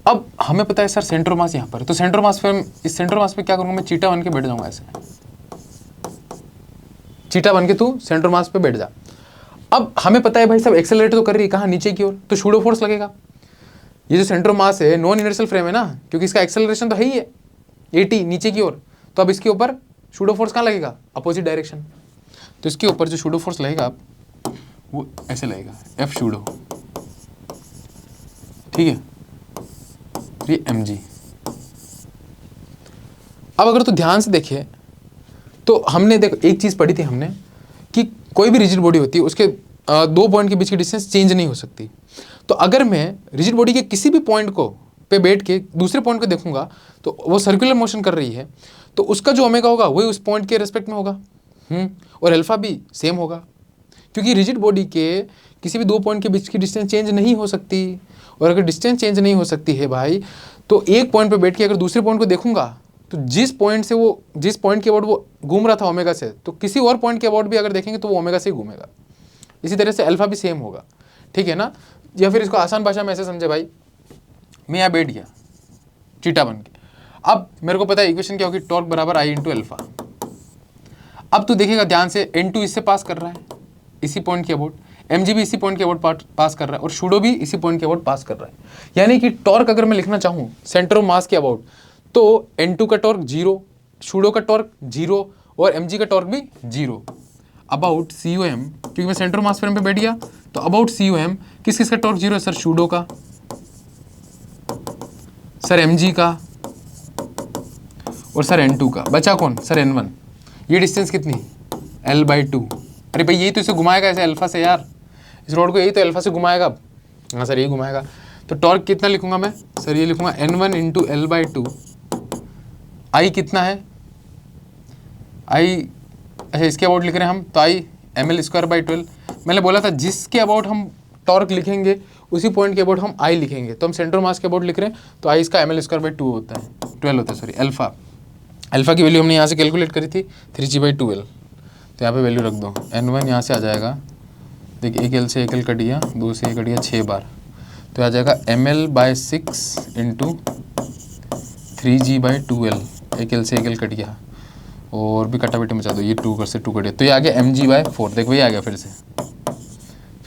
अब हमें पता है सर सेंटर मास यहाँ पर, तो सेंटर मास पे इस सेंटर मास पे क्या करूंगा मैं, चीटा बन के बैठ जाऊंगा ऐसे, चीटा बन के तू सेंटर मास पे बैठ जा। अब हमें पता है भाई सब एक्सेलरेट तो कर रही है कहाँ, नीचे की ओर, तो शूडो फोर्स लगेगा। ये जो सेंटर मास है नॉन इनर्शियल फ्रेम है ना, क्योंकि इसका एक्सेलरेशन तो है ही है AT नीचे की ओर, तो अब इसके ऊपर शूडो फोर्स कहाँ लगेगा, अपोजिट डायरेक्शन, तो इसके ऊपर जो शूडो फोर्स लगेगा वो ऐसे लगेगा F शूडो, ठीक है, ये mg। अब अगर तो ध्यान से देखे तो हमने देखो एक चीज पढ़ी थी हमने कि कोई भी रिजिड बॉडी होती है उसके दो पॉइंट के बीच की डिस्टेंस चेंज नहीं हो सकती। तो अगर मैं रिजिड बॉडी के किसी भी पॉइंट को पे बैठ के दूसरे पॉइंट को देखूंगा तो वो सर्कुलर मोशन कर रही है, तो उसका जो ओमेगा होगा वही उस पॉइंट के रेस्पेक्ट में होगा, और अल्फा भी सेम होगा, क्योंकि रिजिड बॉडी के किसी भी दो पॉइंट के बीच की डिस्टेंस चेंज नहीं हो सकती। और अगर डिस्टेंस चेंज नहीं हो सकती है भाई, तो एक पॉइंट पे बैठ के अगर दूसरे पॉइंट को देखूंगा तो जिस पॉइंट के अबाउट वो घूम रहा था ओमेगा से, तो किसी और पॉइंट के अबाउट भी अगर देखेंगे तो वो ओमेगा से ही घूमेगा। इसी तरह से अल्फा भी सेम होगा, ठीक है ना। या फिर इसको आसान भाषा में ऐसे समझे भाई, मैं यहाँ बैठ गया चीटा बन के, अब मेरे को पता है इक्वेशन क्या होगी, टॉर्क बराबर आई इंटू अल्फा। अब तू देखेगा ध्यान से, N2 इससे पास कर रहा है इसी पॉइंट के अबाउट, mg भी इसी पॉइंट के अबाउट पास कर रहा है और शूडो भी इसी पॉइंट के अबाउट पास कर रहा है। यानी कि टॉर्क अगर मैं लिखना चाहूँ सेंटर ऑफ मास के अबाउट, तो N2 का टॉर्क 0, शूडो का टॉर्क 0 और mg का टॉर्क भी 0। अबाउट COM, क्योंकि मैं सेंटर ऑफ मास फ्रेम पे बैठ गया, तो अबाउट COM किस किस का टॉर्क 0 है सर, शूडो का, सर mg का और सर N2 का। बचा कौन, सर N1। ये डिस्टेंस कितनी, L/2। अरे भाई यही तो इसे घुमाएगा ऐसे अल्फा से यार, इस रोड को यही तो अल्फा से घुमाएगा। हाँ सर यही घुमाएगा, तो टॉर्क कितना लिखूंगा मैं, सर ये लिखूंगा N1 इंटू L/2। आई कितना है, आई अच्छा इसके अबाउट लिख रहे हैं हम, तो आई ml² / 12। मैंने बोला था जिसके अबाउट हम टॉर्क लिखेंगे उसी पॉइंट के अबाउट हम आई लिखेंगे। तो हम सेंटर मास के अबाउट लिख रहे हैं तो आई इसका ml²/2 होता है, 12 होता है सॉरी, अल्फा। अल्फा की वैल्यू हमने यहाँ से कैलकुलेट करी थी 3g/12, तो यहाँ पे वैल्यू रख दो। n1 यहाँ से आ जाएगा, देख एक एल से एक एल कट गया, 2 से 1 कट गया 6 बार, तो आ जाएगा ml/6 इंटू 3g/12, एक एल से एक एल कट गया और भी कटा बेटे मचा दो, ये 2 से 2 कट गया, तो ये आ गया mg/4। देख वही आ गया, फिर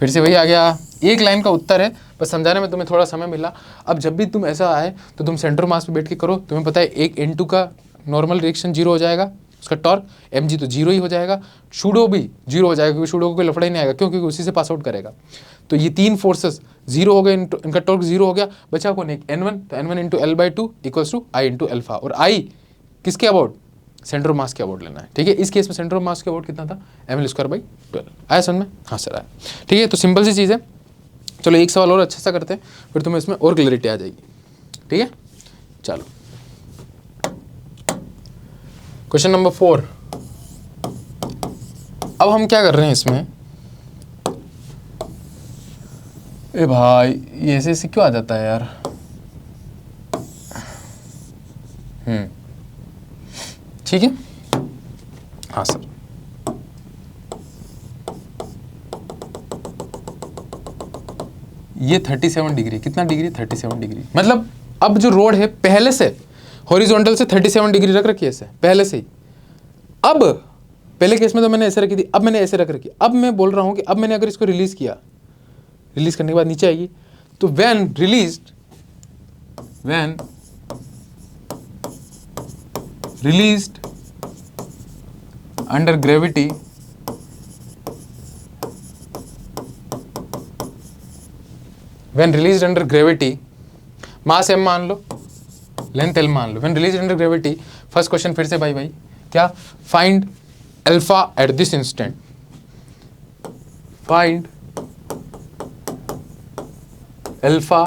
से वही आ गया। एक लाइन का उत्तर है, बस समझाने में तुम्हें थोड़ा समय मिला। अब जब भी तुम ऐसा आए तो तुम सेंटर मास पे बैठ के करो, तुम्हें पता है एक N2 का नॉर्मल रिएक्शन 0 हो जाएगा, उसका टॉर्क mg तो 0 ही हो जाएगा, शूडो भी 0 हो जाएगा क्योंकि शूडो को कोई लफड़ा ही नहीं आएगा, क्यों? क्योंकि उसी से पास आउट करेगा। तो ये तीन फोर्सेस 0 हो गए, इनका टॉर्क 0 हो गया, बचा कौन? एक N1, तो N1 into L/2 equals to I into alpha, और आई किसके अबाउट? सेंटर ऑफ मास के अबाउट लेना है, ठीक है। इस केस में सेंटर ऑफ मास के अबाउट कितना था? ml²/12। आया समझ में? हाँ सर आया, ठीक है। तो सिंपल सी चीज़ है। चलो एक सवाल और अच्छा सा करते हैं, फिर तुम्हें इसमें और क्लैरिटी आ जाएगी, ठीक है। चलो क्वेश्चन नंबर 4। अब हम क्या कर रहे हैं इसमें, ए भाई ये ऐसे क्यों आ जाता है यार? ठीक है, हाँ सर। ये 37 डिग्री, कितना डिग्री? 37 डिग्री। मतलब अब जो रोड है पहले से हॉरिजॉन्टल से 37 डिग्री रख रखी है ऐसे पहले से ही। अब पहले केस में तो मैंने ऐसे रखी थी, अब मैंने ऐसे रख रखी। अब मैं बोल रहा हूं कि अब मैंने अगर इसको रिलीज किया, रिलीज करने के बाद नीचे आएगी, तो when released under gravity mass m मान लो, लेंथ l मान लो, when released under gravity, first question फिर से भाई क्या? Find alpha at this instant, find alpha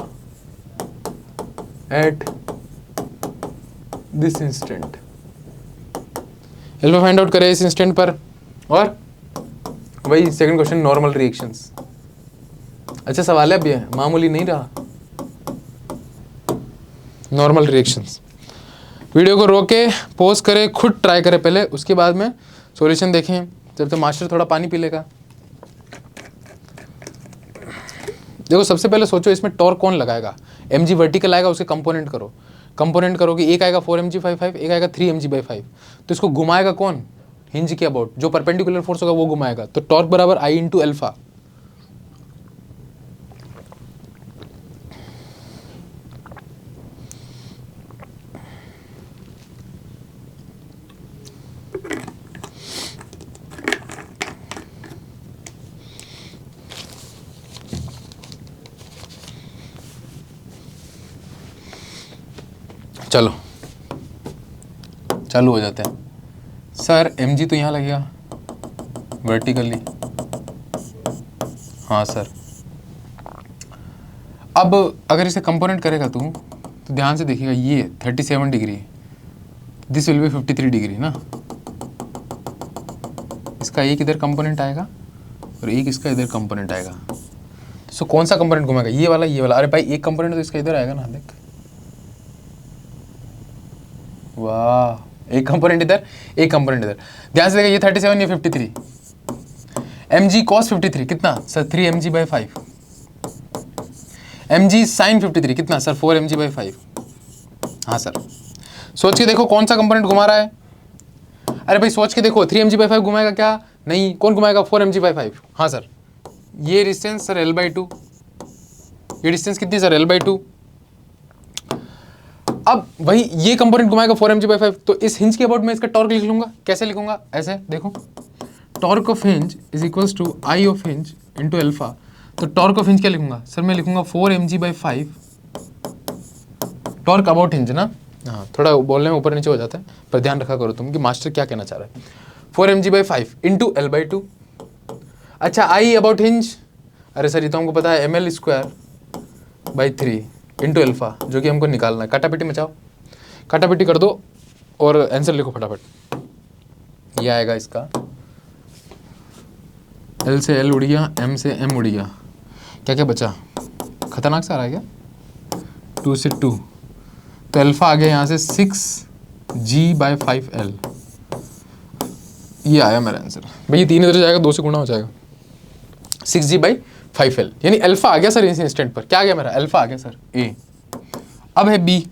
at this instant. Alpha find out करें इस इंस्टेंट पर, और वही सेकंड क्वेश्चन नॉर्मल रिएक्शंस। अच्छा सवाल है, अब ये मामूली नहीं रहा, नॉर्मल रिएक्शंस। वीडियो को रोके, पॉज करें, खुद ट्राई करें पहले, उसके बाद में सॉल्यूशन देखें, जब तक मास्टर थोड़ा पानी पी लेगा। देखो सबसे पहले सोचो इसमें टॉर्क कौन लगाएगा? mg वर्टिकल आएगा, उसके कंपोनेंट करो कि एक आएगा 4mg/5, एक आएगा 3mg/5, तो इसको घुमाएगा कौन? हिंज के अबाउट, जो परपेंडिकुलर फोर्स होगा वो घुमाएगा, तो टॉर्क बराबर आई इंटू अल्फा। चलो चालू हो जाते हैं। सर mg तो यहाँ लगेगा वर्टिकली, हाँ सर। अब अगर इसे कंपोनेंट करेगा तू तो ध्यान से देखिएगा, ये 37 degree, this will be 53 degree ना। इसका एक इधर कंपोनेंट आएगा और एक इसका इधर कंपोनेंट आएगा, तो कौन सा कंपोनेंट घुमाएगा? ये वाला। अरे भाई एक कंपोनेंट तो इसका इधर आएगा ना, देख वाह, एक कंपोनेंट इधर, एक कंपोनेंट इधर। ध्यान से देखिए, ये 37, ये 53। mg cos 53 कितना सर? 3mg/5। mg sin 53 कितना सर? 4mg/5। हाँ सर। सोच के देखो कौन सा कंपोनेंट घुमा रहा है। अरे भाई सोच के देखो, 3mg/5 घुमाएगा क्या? नहीं, कौन घुमाएगा? 4mg/5। हाँ सर। ये डिस्टेंस सर L/2, ये डिस्टेंस कितनी सर? L/2। अब वही ये कंपोनेंट घुमाएगा 4mg/5, तो इस हिंज के अबाउट में इसका टॉर्क लिख लूंगा। कैसे लिखूंगा? ऐसे देखो, torque of hinge is equals to I of hinge into alpha. तो टॉर्क ऑफ हिंज क्या लिखूंगा सर? मैं लिखूंगा 4mg/5 टॉर्क अबाउट हिंज ना। हाँ, थोड़ा बोलने में ऊपर नीचे हो जाता है, पर ध्यान रखा करो तुम कि मास्टर क्या कहना चाह रहा है। 4mg/5 into L/2। अच्छा, आई अबाउट हिंज, अरे सर ये तो हमको पता है ml²/3 इंटू अल्फा, जो कि हमको निकालना है। काटापिटी मचाओ, काटापिटी कर दो और आंसर लिखो फटाफट। ये आएगा इसका, L से L उड़ गया, M से M उड़ गया, क्या क्या बचा? खतरनाक सा आ रहा है क्या, 2 से 2, तो अल्फा आ गया यहाँ से 6g/5l, ये आया मेरा आंसर। भाई ये 3 इधर जाएगा, 2 से गुणा हो जाएगा, 6g/5l, यानी अल्फा आ गया सर इस इंस्टेंट पर। क्या आ गया मेरा, अल्फा आ गया सर ए। अब है बी,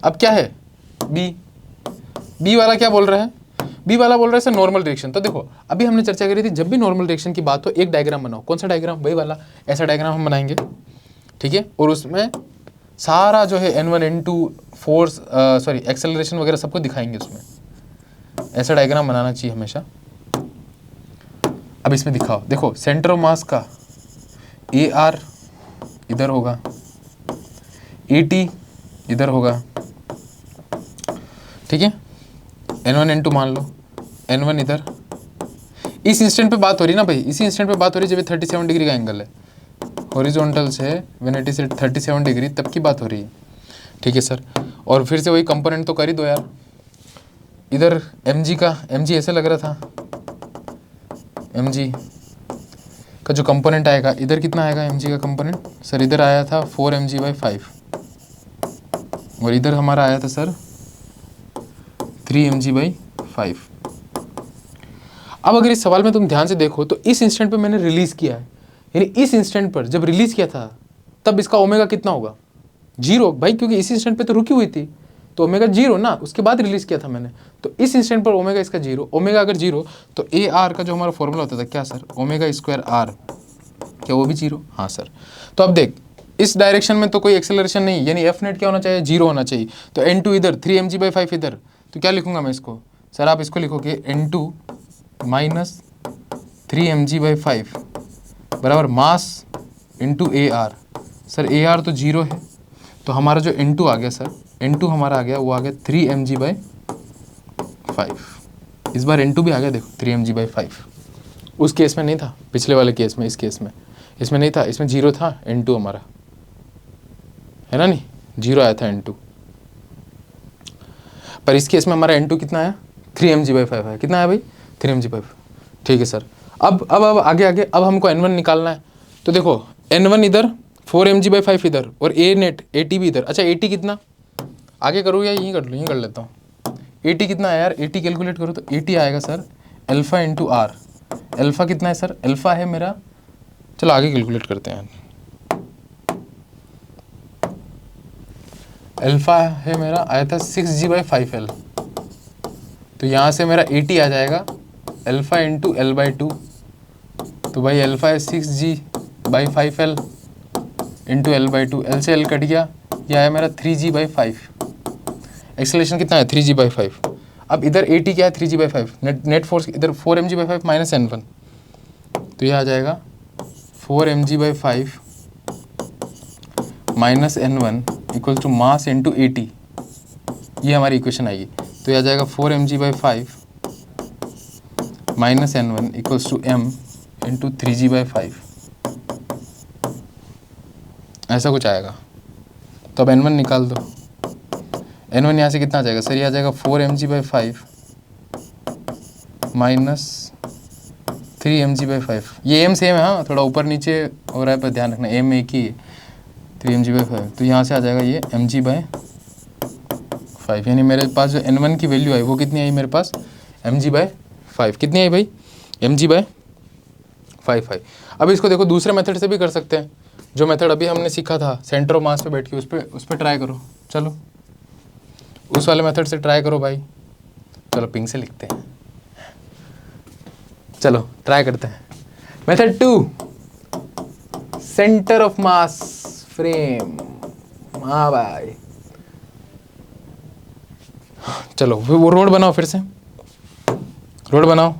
अब क्या है बी, बी वाला क्या बोल रहा है, बी वाला बोल रहा है सर नॉर्मल डायरेक्शन। तो देखो अभी हमने चर्चा करी थी, जब भी नॉर्मल डायरेक्शन की बात हो एक डायग्राम बनाओ। कौन सा डायग्राम, वही वाला, ऐसा डायग्राम हम बनाएंगे, ठीक है, और उसमें सारा जो है n1 n2 force sorry acceleration वगैरह सबको दिखाएंगे उसमें। ऐसा डायग्राम बनाना चाहिए हमेशा। अब इसमें दिखाओ, देखो सेंटर ऑफ मास का ए आर इधर होगा, ए टी इधर होगा, ठीक है, n1 n2 मान लो, n1 इधर। इस इंस्टेंट पे बात हो रही ना भाई, इसी इंस्टेंट पे बात हो रही है जब 37 डिग्री का एंगल है, हॉरिजॉन्टल से व्हेन इट इज 37 डिग्री, तब की बात हो रही है, ठीक है सर। और फिर से वही कंपोनेंट तो कर ही दो यार। इधर mg का, mg ऐसे लग रहा था, mg का जो कंपोनेंट आएगा इधर कितना आएगा mg का कंपोनेंट सर, इधर आया था 4mg/5 और इधर हमारा आया था सर 3mg/5। अब अगर इस सवाल में तुम ध्यान से देखो तो इस इंस्टेंट पे मैंने रिलीज किया है, यानी इस इंस्टेंट पर जब रिलीज किया था तब इसका ओमेगा कितना होगा, 0 भाई, क्योंकि इस इंस्टेंट पे तो रुकी हुई थी, तो ओमेगा 0 ना, उसके बाद रिलीज किया था मैंने, तो इस इंस्टेंट पर ओमेगा इसका 0, ओमेगा अगर 0 तो ए आर का जो हमारा फॉर्मूला होता था क्या सर, ओमेगा स्क्वायर आर, क्या वो भी 0, हाँ सर। तो अब देख इस डायरेक्शन में तो कोई एक्सेलरेशन नहीं, यानी एफ नेट क्या होना चाहिए, 0 होना चाहिए। तो n2 इधर, 3mg/5 इधर, तो क्या लिखूंगा मैं इसको सर, आप इसको लिखोगे n2 माइनस 3mg/5 बराबर mass into A R. Sir A R तो 0 है, तो हमारा जो n2 आ गया सर, n2 हमारा आ गया, वो आ गया 3mg/5। इस बार n2 भी आ गया, देखो 3mg/5, उस केस में नहीं था, पिछले वाले केस में, इस केस में इसमें नहीं था, इसमें 0 था, n2 हमारा है ना, नहीं 0 आया था n2, पर इस केस में हमारा n2 कितना आया, 3mg/5 है, कितना आया भाई 3mg/5, ठीक है सर। अब आगे अब हमको n1 निकालना है, तो देखो n1 इधर, 4mg/5 इधर, और ए नेट AT भी इधर। अच्छा AT कितना, आगे करूँ या यहीं कर लूँ, यहीं कर लेता हूँ। AT कितना है यार, AT कैलकुलेट करो तो AT आएगा sir alpha into R. Alpha कितना है सर, अल्फा है मेरा, चलो आगे कैलकुलेट करते हैं। अल्फा है मेरा, आया था 6g/5l, तो यहाँ से मेरा AT आ जाएगा अल्फा इंटू l/2, तो भाई अल्फा है 6g/5l इंटू l/2, l से l कट गया, यह आया मेरा 3g/5। एक्सेलरेशन कितना है 3g/5। अब इधर AT क्या है 3g/5, नेट फोर्स इधर 4mg/5 माइनस n1, तो यह आ जाएगा 4mg/5 minus n1 equal to mass into AT, ये हमारी इक्वेशन आएगी। तो यह आ जाएगा 4mg/5 minus n1 equals to m into 3g/5, ऐसा कुछ आएगा। तो अब n1 निकाल दो, n1 यहाँ से कितना आ जाएगा सर, ये आ जाएगा 4mg/5 माइनस 3mg/5, ये m सेम है, हाँ थोड़ा ऊपर नीचे हो रहा है पर ध्यान रखना, m एक ही है, 3mg/5, तो यहाँ से आ जाएगा ये mg/5, यानी मेरे पास जो n1 की वैल्यू आई वो कितनी आई मेरे पास, mg/5, कितनी आई भाई mg/5 आई। अब इसको देखो दूसरे मेथड से भी कर सकते हैं, जो मेथड अभी हमने सीखा था सेंटर ऑफ मास पे बैठ के, उस पर ट्राई करो, चलो उस वाले मेथड से ट्राई करो भाई। चलो पिंक से लिखते हैं, चलो ट्राई करते हैं। Method 2, centre of mass frame, हाँ भाई चलो वो रोड बनाओ, फिर से रोड बनाओ,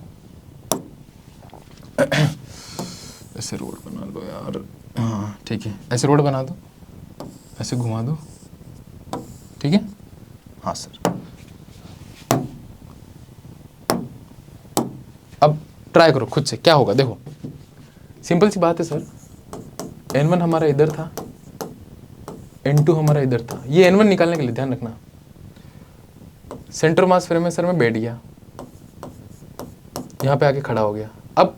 ऐसे रोड बना लो यार, हाँ ठीक है, ऐसे रोड बना दो, ऐसे घुमा दो, ठीक है, हाँ सर। अब ट्राई करो खुद से क्या होगा, देखो सिंपल सी बात है सर, n1 हमारा इधर था, n2 हमारा इधर था, ये n1 निकालने के लिए ध्यान रखना, सेंटर मास फ्रेम में सर मैं बैठ गया, यहाँ पे आके खड़ा हो गया। अब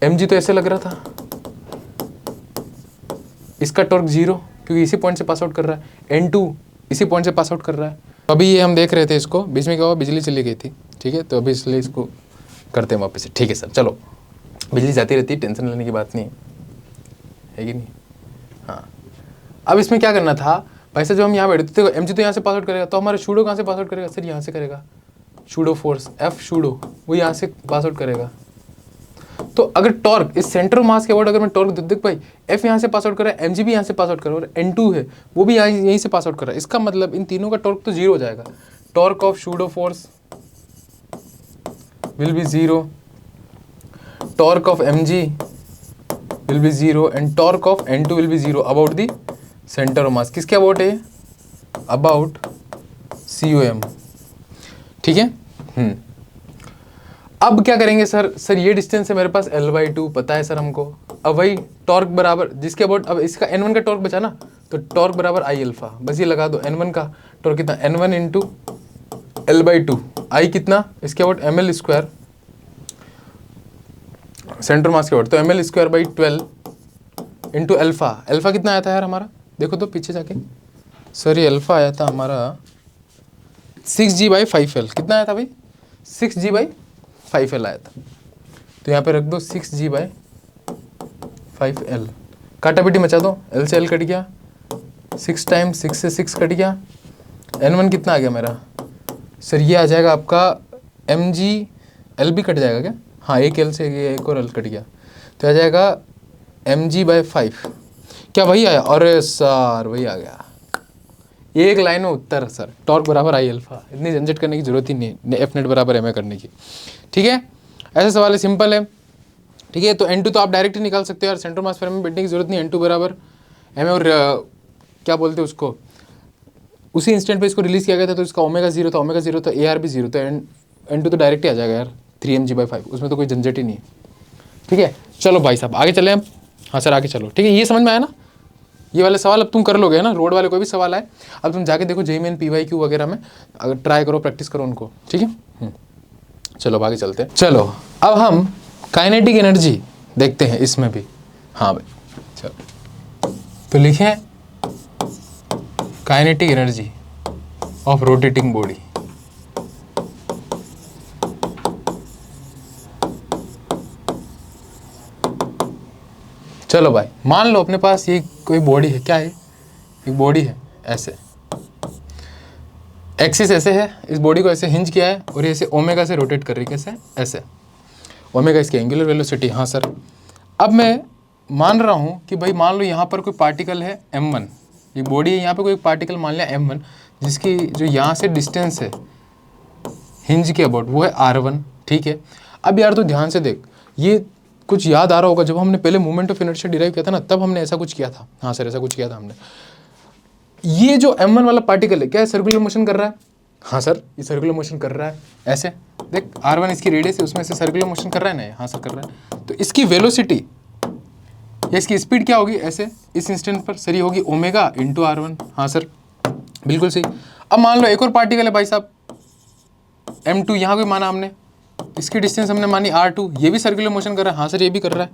mg तो ऐसे लग रहा था, इसका टॉर्क 0 क्योंकि इसी पॉइंट से पास आउट कर रहा है, N2 इसी पॉइंट से पास आउट कर रहा है। तो अभी ये हम देख रहे थे इसको, बीच में क्या हुआ, बिजली चली गई थी, ठीक है, तो अभी इसलिए इसको करते हैं वापस से, ठीक है सर। चलो, बिजली जाती रहती है, टेंशन लेने की बात नहीं है कि नहीं। हाँ, अब इसमें क्या करना था भाई साहब, जब हम यहाँ बैठे थे एम जी तो यहाँ से पास आउट करेगा, तो हमारा शूडो कहाँ से पास आउट करेगा सर, यहाँ से करेगा, शूडो फोर्स एफ शूडो वो यहाँ से पास आउट करेगा। तो अगर टॉर्क इस सेंटर मास के अबाउट अगर मैं टॉर्क देख भाई, एफ यहाँ से पास आउट कर रहा है, एम जी भी यहाँ से पास आउट कर रहा है, और N2 है वो भी यहीं से पास आउट कर रहा है, इसका मतलब इन तीनों का टॉर्क तो 0 हो जाएगा। Torque of pseudo force will be 0, torque of mg will be 0 and torque of N2 will be 0 about the center of mass। किसके अबाउट है, अबाउट COM, ठीक है। अब क्या करेंगे सर ये डिस्टेंस है मेरे पास L/2 पता है सर हमको। अब वही टॉर्क बराबर जिसके अबाउट, अब इसका N1 का टॉर्क बचा ना, तो टॉर्क बराबर I अल्फा, बस ये लगा दो। N1 का टॉर्क कितना, N1 इंटू L/2, I कितना इसके about ml square, centre mass के अबाउट, तो ml square by 12 into alpha. Alpha कितना आया था यार हमारा, देखो तो पीछे जाके सर, ये अल्फा आया था हमारा 6g/5l। कितना आया था भाई, 6g/5l आया था। तो यहाँ पे रख दो 6g/5l, काटा पीटी मचा दो, l से l कट गया, 6 टाइम्स 6 से 6 कट गया, n1 कितना आ गया मेरा सर, ये आ जाएगा आपका mg, l भी कट जाएगा क्या, हाँ एक l से गया, एक और l कट गया, तो आ जाएगा mg/5। क्या वही आया, अरे सर वही आ गया, एक लाइन में उत्तर सर, टॉर्क बराबर I अल्फा। इतनी झंझट करने की जरूरत ही नहीं, एफ नेट बराबर ma करने की, ठीक है। ऐसा सवाल है, सिंपल है, ठीक है। तो N2 तो आप डायरेक्ट ही निकाल सकते हो यार, सेंटर मास फ्रेम में बैठने की जरूरत नहीं, N2 बराबर ma, और क्या बोलते हैं उसको, उसी इंस्टेंट पे इसको रिलीज किया गया था, तो इसका ओमेगा 0 था, ओमेगा 0 तो AR भी 0, तो N2 तो डायरेक्ट ही आ जाएगा यार 3mg/5, उसमें तो कोई झंझट ही नहीं है, ठीक है। चलो भाई साहब आगे चले हम, हाँ सर आगे चलो, ठीक है। ये समझ में आया ना, ये वाले सवाल अब तुम कर लोगे ना, रोड वाले कोई भी सवाल आए अब तुम जाके देखो JEE मेन PYQ वगैरह में, अगर ट्राई करो, प्रैक्टिस करो उनको, ठीक है। चलो अब आगे चलते हैं। चलो अब हम काइनेटिक एनर्जी देखते हैं इसमें भी, हाँ भाई चलो, तो लिखें kinetic energy of rotating body. चलो भाई, मान लो अपने पास ये कोई बॉडी है, क्या है, एक बॉडी है, ऐसे एक्सिस ऐसे है, इस बॉडी को ऐसे हिंज किया है और ये ऐसे ओमेगा से रोटेट कर रही है, कैसे, ऐसे, ओमेगा इसकी एंगुलर वेलोसिटी, हाँ सर। अब मैं मान रहा हूँ कि भाई मान लो यहाँ पर कोई पार्टिकल है m1, ये बॉडी है, यहाँ पे कोई पार्टिकल मान लिया m1, जिसकी जो यहाँ से डिस्टेंस है हिंज के अबाउट वो है r1, ठीक है। अब यार तो ध्यान से देख, ये कुछ याद आ रहा होगा, जब हमने पहले मोमेंट ऑफ इनर्शिया डिराइव किया था ना, तब हमने ऐसा कुछ किया था, हाँ सर ऐसा कुछ किया था हमने। ये जो m1 वाला पार्टिकल है, क्या है, सर्कुलर मोशन कर रहा है, हाँ सर ये सर्कुलर मोशन कर रहा है, ऐसे देख, r1 इसकी रेडियस है, उसमें से सर्कुलर मोशन कर रहा है ना, हाँ सर कर रहा है। तो इसकी वेलोसिटी या इसकी स्पीड क्या होगी, ऐसे इस इंस्टेंट पर सर, ये होगी ओमेगा इंटू r1, हाँ सर बिल्कुल सही। अब मान लो एक और पार्टिकल है भाई साहब m2, यहाँ कोई माना हमने, इसकी डिस्टेंस हमने मानी r2, ये भी सर्कुलर मोशन कर रहा है, हाँ सर ये भी कर रहा है।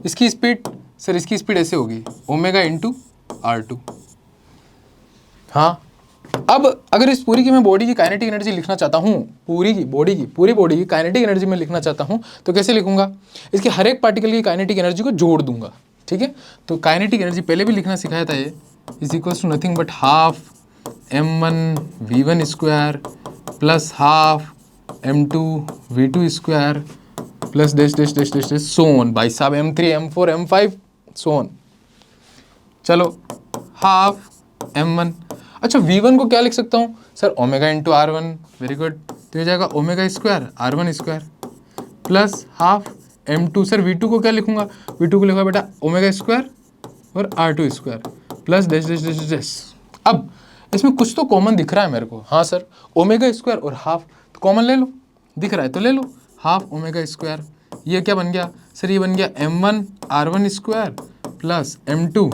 इसकी स्पीड सर, इसकी स्पीड ऐसे होगी ओमेगा इंटू r2, हाँ। अब अगर इस पूरी की मैं बॉडी की काइनेटिक एनर्जी लिखना चाहता हूँ, पूरी बॉडी की काइनेटिक एनर्जी में लिखना चाहता हूँ, तो कैसे लिखूंगा, इसके हर एक पार्टिकल की काइनेटिक एनर्जी को जोड़ दूंगा, ठीक है। तो काइनेटिक एनर्जी पहले भी लिखना सिखाया था, ये is equals to nothing but half m1 v1 square plus half m2 v2 square plus dash dash dash dash dash so on, भाई साहब m3 m4 m5 so on. चलो हाफ m1, अच्छा v1 को क्या लिख सकता हूँ sir, omega into r1, very good, तो हो जाएगा omega square r1 square plus half m2, sir v2 को क्या लिखूंगा, v2 को लिखा बेटा ओमेगा स्क्वायर और r2 square plus dash dash dash dash. अब इसमें कुछ तो कॉमन दिख रहा है मेरे को, हाँ सर ओमेगा स्क्वायर और हाफ, तो कॉमन ले लो, दिख रहा है तो ले लो, हाफ ओमेगा स्क्वायर, ये क्या बन गया सर, ये बन गया m1 r1 square plus m2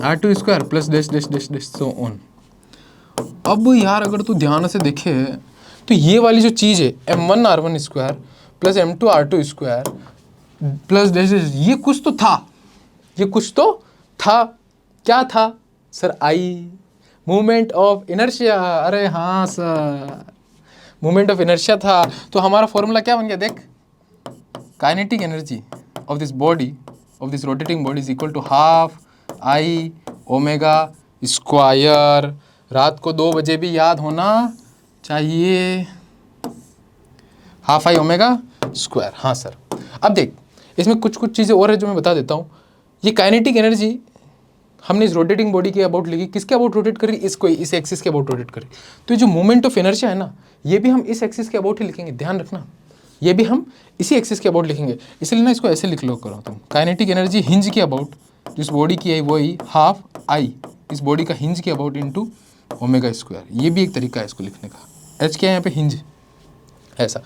r2 square plus dash dash dash dash so on. अब यार अगर तू ध्यान से देखे तो ये वाली जो चीज़ है m1 r1 square plus m2 r2 square plus dash dash, ये कुछ तो था, ये कुछ तो था, क्या था sir? I, movement of inertia. अरे हाँ सर, मूवमेंट ऑफ इनर्शिया था। तो हमारा फॉर्मूला क्या बन गया देख, kinetic energy of this body, of this rotating body is equal to half I omega square. रात को 2 बजे भी याद होना चाहिए, हाफ आई ओमेगा स्क्वायर। हाँ सर। अब देख, इसमें कुछ कुछ चीज़ें और है जो मैं बता देता हूँ। ये काइनेटिक एनर्जी हमने इस रोटेटिंग बॉडी के अबाउट लिखी, किसके अबाउट रोटेट करी? इसको, इस एक्सिस के अबाउट रोटेट करी। तो ये जो मूवमेंट ऑफ इनर्शिया है ना, ये भी हम इस एक्सिस के अबाउट ही लिखेंगे, ध्यान रखना। ये भी हम इसी एक्सिस के अबाउट लिखेंगे, इसलिए ना इसको ऐसे लिख लो करो तुम, काइनेटिक एनर्जी हिंज के अबाउट, जिस बॉडी की है वो ही हाफ आई, इस बॉडी का हिंज के अबाउट इनटू ओमेगा स्क्वायर। ये भी एक तरीका है इसको लिखने का। एच क्या है यहाँ पे? हिंज, ऐसा।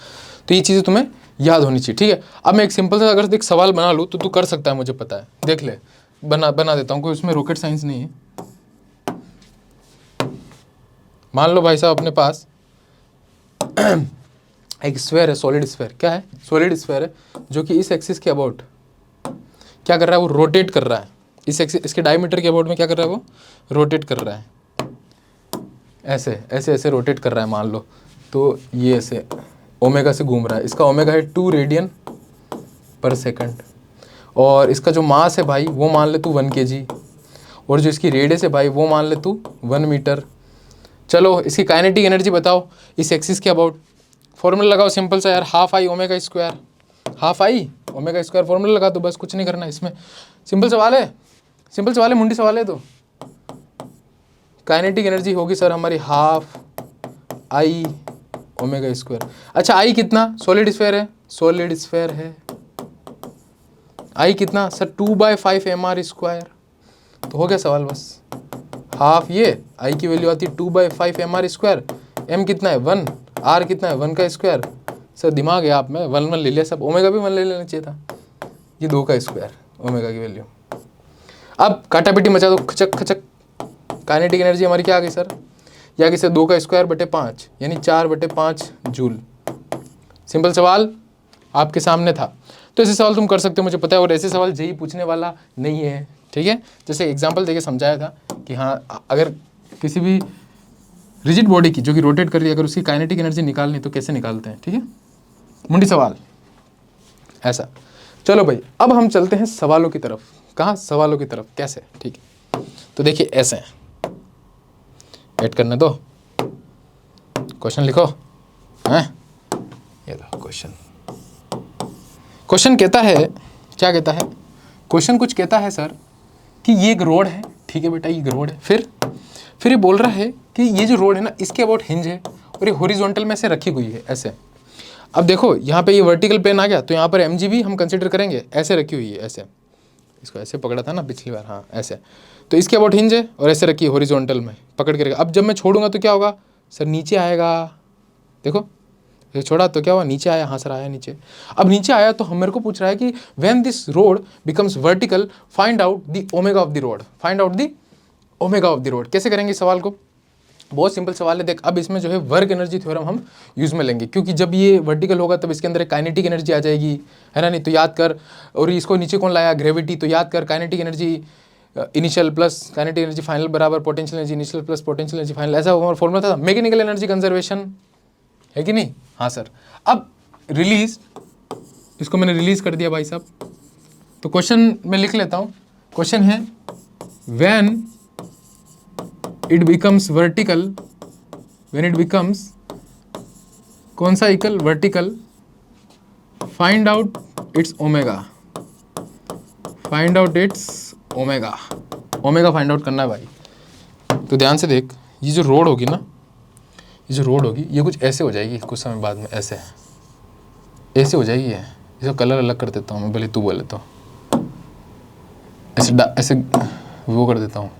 तो ये चीज़ें तुम्हें याद होनी चाहिए, ठीक है। अब मैं एक सिंपल सा अगर एक सवाल बना लूँ तो तू कर सकता है, मुझे पता है। देख ले, बना देता हूँ, कोई उसमें रॉकेट साइंस नहीं है। मान लो भाई साहब अपने पास एक स्फीयर है, सॉलिड स्फीयर। क्या है? सॉलिड स्फीयर है, जो कि इस एक्सिस के अबाउट क्या कर रहा है? वो रोटेट कर रहा है। इस एक्सिस, इसके डायमीटर के अबाउट में क्या कर रहा है? वो रोटेट कर रहा है, ऐसे ऐसे ऐसे रोटेट कर रहा है मान लो। तो ये ऐसे ओमेगा से घूम रहा है। इसका ओमेगा है 2 रेडियन पर सेकंड, और इसका जो मास है भाई वो मान ले तू 1 kg, और जो इसकी रेडियस है भाई वो मान ले तू 1 मीटर। चलो इसकी काइनेटिक एनर्जी बताओ इस एक्सिस के अबाउट। फॉर्मूला लगाओ सिंपल सा यार, half I omega square, half I omega square formula लगा दो, बस कुछ नहीं करना इसमें। सिंपल सवाल है, सिंपल सवाल है, मुंडी सवाल है। तो काइनेटिक एनर्जी होगी सर हमारी हाफ आई ओमेगा स्क्वायर। अच्छा आई कितना? सॉलिड स्फीयर है, सॉलिड स्फीयर है। आई कितना सर? 2/5 mr square. तो हो गया सवाल बस। हाफ ये आई की वैल्यू आती है 2/5 mr स्क्वायर। एम कितना है? 1। आर कितना है? 1 का स्क्वायर। सर दिमाग है आप में 1 ले लिया सब, ओमेगा भी 1 ले लेना चाहिए था। ये 2 का स्क्वायर ओमेगा की वैल्यू। अब काटापिटी मचा दो, खचक खचक। काइनेटिक एनर्जी हमारी क्या आ गई सर? या कि सर 2 का स्क्वायर बटे 5, यानी 4/5 जूल। सिंपल सवाल आपके सामने था। तो ऐसे सवाल तुम कर सकते हो, मुझे पता है। और ऐसे सवाल जेई पूछने वाला नहीं है, ठीक है। जैसे एग्जांपल देके समझाया था कि हाँ, अगर किसी भी रिजिड बॉडी की जो कि रोटेट कर रही है, अगर उसकी काइनेटिक एनर्जी निकालनी तो कैसे निकालते हैं, ठीक है। मुंडी सवाल ऐसा। चलो भाई, अब हम चलते हैं सवालों की तरफ। कहाँ? सवालों की तरफ। कैसे? ठीक है, तो देखिए ऐसे हैं, वेट करने दो, क्वेश्चन लिखो हैं। ये लो क्वेश्चन। क्वेश्चन कहता है, क्या कहता है? क्वेश्चन कुछ कहता है सर कि ये एक रोड है, ठीक है बेटा, ये एक रोड है। फिर ये बोल रहा है कि ये जो रोड है ना, इसके अबाउट हिंज है, और ये हॉरिजॉन्टल में से रखी हुई है ऐसे। अब देखो यहाँ पे ये वर्टिकल प्लेन आ गया, तो यहाँ पर एम भी हम कंसिडर करेंगे। ऐसे रखी हुई है, ऐसे, इसको ऐसे पकड़ा था ना पिछली बार, हाँ ऐसे। तो इसके अबाउट हिंज है और ऐसे रखी है हॉरिजॉन्टल में, पकड़ के रखा। अब जब मैं छोड़ूंगा तो क्या होगा सर? नीचे आएगा। देखो ये छोड़ा तो क्या हुआ? नीचे आया। हाँ सर आया नीचे। अब नीचे आया तो हम मेरे को पूछ रहा है कि when this rod becomes vertical find out the omega of the road, find out the omega of the road. कैसे करेंगे सवाल को? बहुत सिंपल सवाल है। देख अब इसमें जो है वर्क एनर्जी थ्योरम हम यूज में लेंगे, क्योंकि जब ये वर्टिकल होगा तब इसके अंदर काइनेटिक एनर्जी आ जाएगी, है ना। नहीं तो याद कर, और इसको नीचे कौन लाया? ग्रेविटी। तो याद कर, kinetic energy initial plus kinetic energy final बराबर potential energy initial plus potential energy final. ऐसा हमारा फॉर्मूला था। मैकेनिकल एनर्जी कंजर्वेशन है कि नहीं? हाँ सर। अब रिलीज, इसको मैंने रिलीज कर दिया भाई साहब। तो क्वेश्चन मैं लिख लेता हूँ। क्वेश्चन है when it becomes vertical, when it becomes कौन सा equal? Vertical, find out it's omega, find out it's omega. Omega find out करना है भाई। तो ध्यान से देख, ये जो रोड होगी ना, ये जो रोड होगी ये कुछ ऐसे हो जाएगी कुछ समय बाद में, ऐसे ऐसे हो जाएगी। है इसका कलर अलग कर देता हूँ मैं, भले तू बोले तो। ऐसे ऐसे वो कर देता हूँ,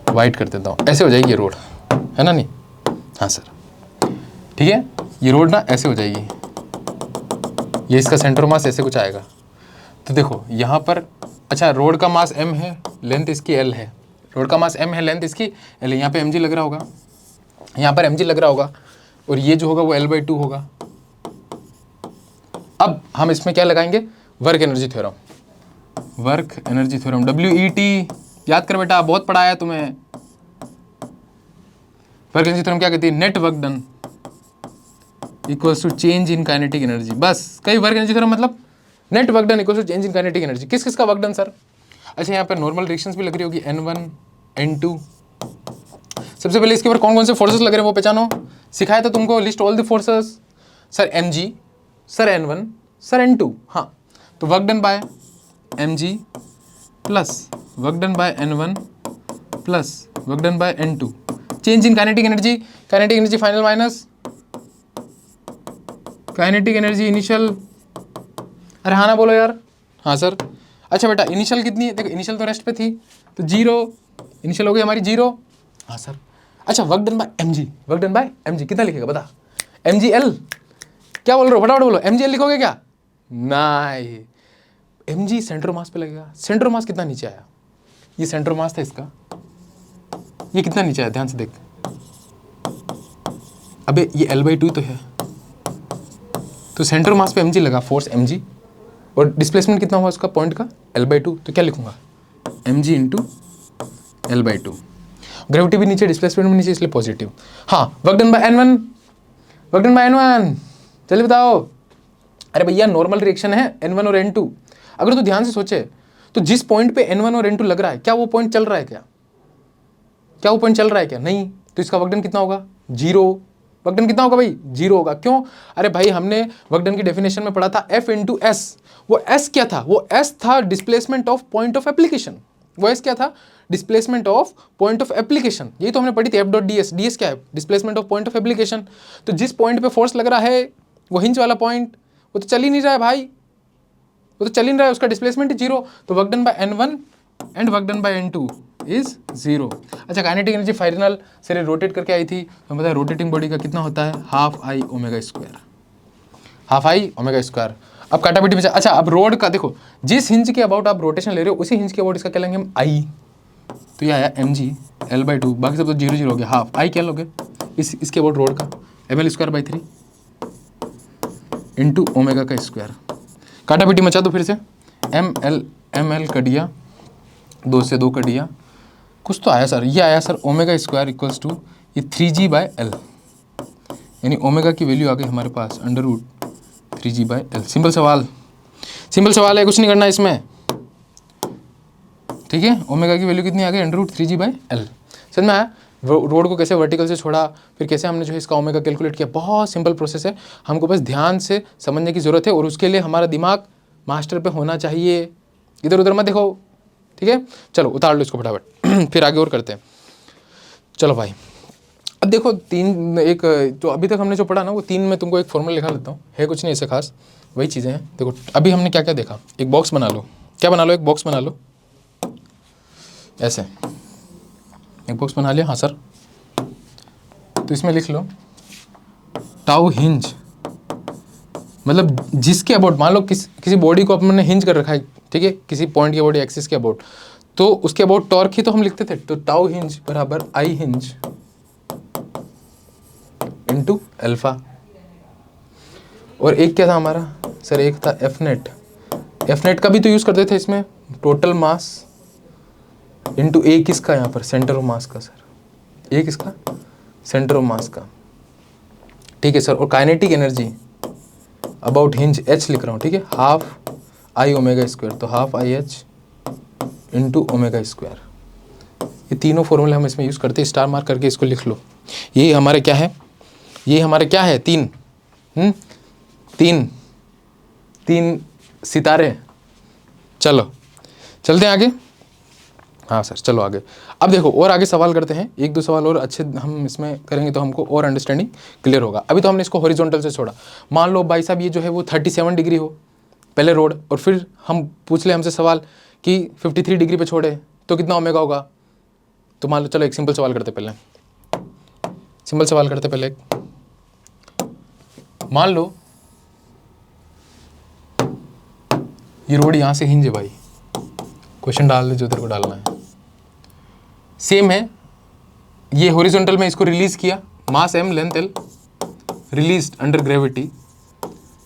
वाइट कर देता हूँ, ऐसे हो जाएगी ये रोड, है ना। नहीं हाँ सर, ठीक है। ये रोड ना ऐसे हो जाएगी, ये इसका सेंटर मास ऐसे कुछ आएगा। तो देखो यहाँ पर, अच्छा रोड का मास m है, लेंथ इसकी l है। रोड का मास m है, लेंथ इसकी l है। यहाँ पे mg लग रहा होगा, यहाँ पर mg लग रहा होगा, और ये जो होगा वो l/2 होगा। अब हम इसमें क्या लगाएंगे? Work energy theorem. Work energy theorem, WET याद कर बेटा, बहुत पढ़ाया है तुम्हें। वर्क एनर्जी थ्योरम क्या कहती है? Net work done equals to change in kinetic energy. बस कई वर्क एनर्जी थ्योरम मतलब net work done equals to change in kinetic energy. किस किस का वर्क डन सर? अच्छा यहाँ पर नॉर्मल रिएक्शंस भी लग रही होगी, N1 N2। सबसे पहले इसके ऊपर कौन कौन से फोर्सेस लग रहे हैं वो पहचानो। सिखाया था तुमको, list all the forces. Sir mg, sir N1, sir N2। हाँ, तो work done bye mg plus work done bye N1 plus work done bye N2। Change in kinetic energy, kinetic energy final minus kinetic energy initial. अरे हाँ ना बोलो यार। हाँ सर। अच्छा बेटा इनिशियल कितनी है? देखो इनिशियल तो रेस्ट पे थी तो 0, इनिशियल हो गई हमारी 0। हाँ सर। अच्छा work done bye mg, work done bye mg कितना लिखेगा बता? mgl, क्या बोल रहे हो? फटाफट बोलो। mgl लिखोगे क्या? नहीं, mg सेंटर मास पे लगेगा। सेंटर मास कितना नीचे आया? ये सेंटर मास था इसका, ये कितना नीचे आया? ध्यान से देख। अबे ये L/2 तो है, तो सेंटर मास पे mg लगा, फोर्स mg, और डिस्प्लेसमेंट कितना हुआ उसका पॉइंट का? L/2। तो क्या लिखूंगा? mg into L/2। ग्रेविटी भी नीचे, डिस्प्लेसमेंट भी नीचे, इसलिए पॉजिटिव। हाँ, work done bye N1, work done bye N1 जल्दी बताओ। अरे भैया नॉर्मल रिएक्शन है N1 और N2। अगर तू ध्यान से सोचे तो जिस पॉइंट पे N1 और N2 लग रहा है, क्या वो पॉइंट चल रहा है? क्या वो पॉइंट चल रहा है क्या? नहीं। तो इसका वर्क डन कितना होगा? 0। वर्क डन कितना होगा भाई? 0 होगा। क्यों? अरे भाई हमने वर्क डन की डेफिनेशन में पढ़ा था F इंटू एस। वो S क्या था? वो S था displacement of point of application. वो S क्या था? Displacement of point of application. यही तो हमने पढ़ी थी, F.ds। ds क्या है? Displacement of point of application. तो जिस पॉइंट पे फोर्स लग रहा है वो हिंज वाला पॉइंट, वो तो चल ही नहीं रहा है भाई, वो तो चल ही नहीं रहा है, उसका डिस्प्लेसमेंट ही 0। तो work done bye N1 and work done bye N2 is 0। अच्छा काइनेटिक एनर्जी फाइनल से रोटेट करके आई थी, तो बताया रोटेटिंग बॉडी का कितना होता है? Half I omega square, half I omega square. अब काटापिटी में अच्छा अब रोड का देखो, जिस हिंज के अबाउट आप रोटेशन ले रहे हो उसी हिंज के अबाउट इसका क्या लेंगे हम? आई। तो ये आया mg L/2, बाकी सब तो 0 0 हो गया। हाफ आई क्या लोगे? इसके अबाउट रोड का ml²/3 इंटू ओमेगा का स्क्वायर। काटापिटी मचा दो फिर से, ml कट गया, 2 से 2 कट गया, कुछ तो आया सर। ये आया sir omega square equals to ये 3g/L, यानी ओमेगा की वैल्यू आ गई हमारे पास √3g/L। सिंपल सवाल, सिंपल सवाल है, कुछ नहीं करना इसमें, ठीक है। ओमेगा की वैल्यू कितनी आ गई? √3g/L। समझ में आया? रोड को कैसे वर्टिकल से छोड़ा, फिर कैसे हमने जो है इसका ओमेगा कैलकुलेट किया। बहुत सिंपल प्रोसेस है, हमको बस ध्यान से समझने की ज़रूरत है, और उसके लिए हमारा दिमाग मास्टर पे होना चाहिए, इधर उधर मत देखो, ठीक है। चलो उतार लो इसको फटाफट फिर आगे और करते हैं। चलो भाई अब देखो एक तो अभी तक हमने जो पढ़ा ना वो 3 में तुमको एक फॉर्मूला लिखा लेता हूँ, है कुछ नहीं ऐसे खास, वही चीज़ें हैं। देखो अभी हमने क्या क्या देखा, एक बॉक्स बना लो। क्या बना लो? एक बॉक्स बना लो, ऐसे एक बॉक्स बना लिया। हाँ सर। तो इसमें लिख लो टाउ हिंज, मतलब जिसके अबाउट मान लो किसी बॉडी को अपने हिंज कर रखा है, ठीक है, किसी पॉइंट के बॉडी एक्सिस के अबाउट, तो उसके अबाउट टॉर्क ही तो हम लिखते थे। तो टाउ हिंज बराबर आई हिंज इंटू अल्फा। और एक क्या था हमारा सर? एक था एफ नेट। एफ नेट का भी तो यूज़ करते थे इसमें, टोटल मास इंटू ए किसका यहाँ पर? सेंटर ऑफ मास का सर। ए किसका? सेंटर ऑफ मास का, ठीक है सर। और kinetic energy about hinge H लिख रहा हूँ, ठीक है, हाफ आई ओमेगा स्क्वायर। तो half I H into omega square. ये तीनों फॉर्मूले हम इसमें यूज़ करते हैं, स्टार मार्क करके इसको लिख लो। ये हमारे क्या है? ये हमारे क्या है? 3 सितारे। चलो चलते हैं आगे। हाँ सर चलो आगे। अब देखो और आगे सवाल करते हैं, 1 2 सवाल और अच्छे हम इसमें करेंगे तो हमको और अंडरस्टैंडिंग क्लियर होगा। अभी तो हमने इसको हॉरिजॉन्टल से छोड़ा। मान लो भाई साहब ये जो है वो 37 डिग्री हो पहले रोड, और फिर हम पूछ ले हमसे सवाल कि 53 डिग्री पे छोड़े तो कितना ओमेगा होगा। तो मान लो चलो एक सिंपल सवाल करते पहले, सिंपल सवाल करते पहले। मान लो ये रोड यहाँ से हिंज है भाई, क्वेश्चन डाल दे जो तेरे को डालना है। सेम है, ये हॉरिजॉन्टल में इसको रिलीज किया, मास m length l released under gravity.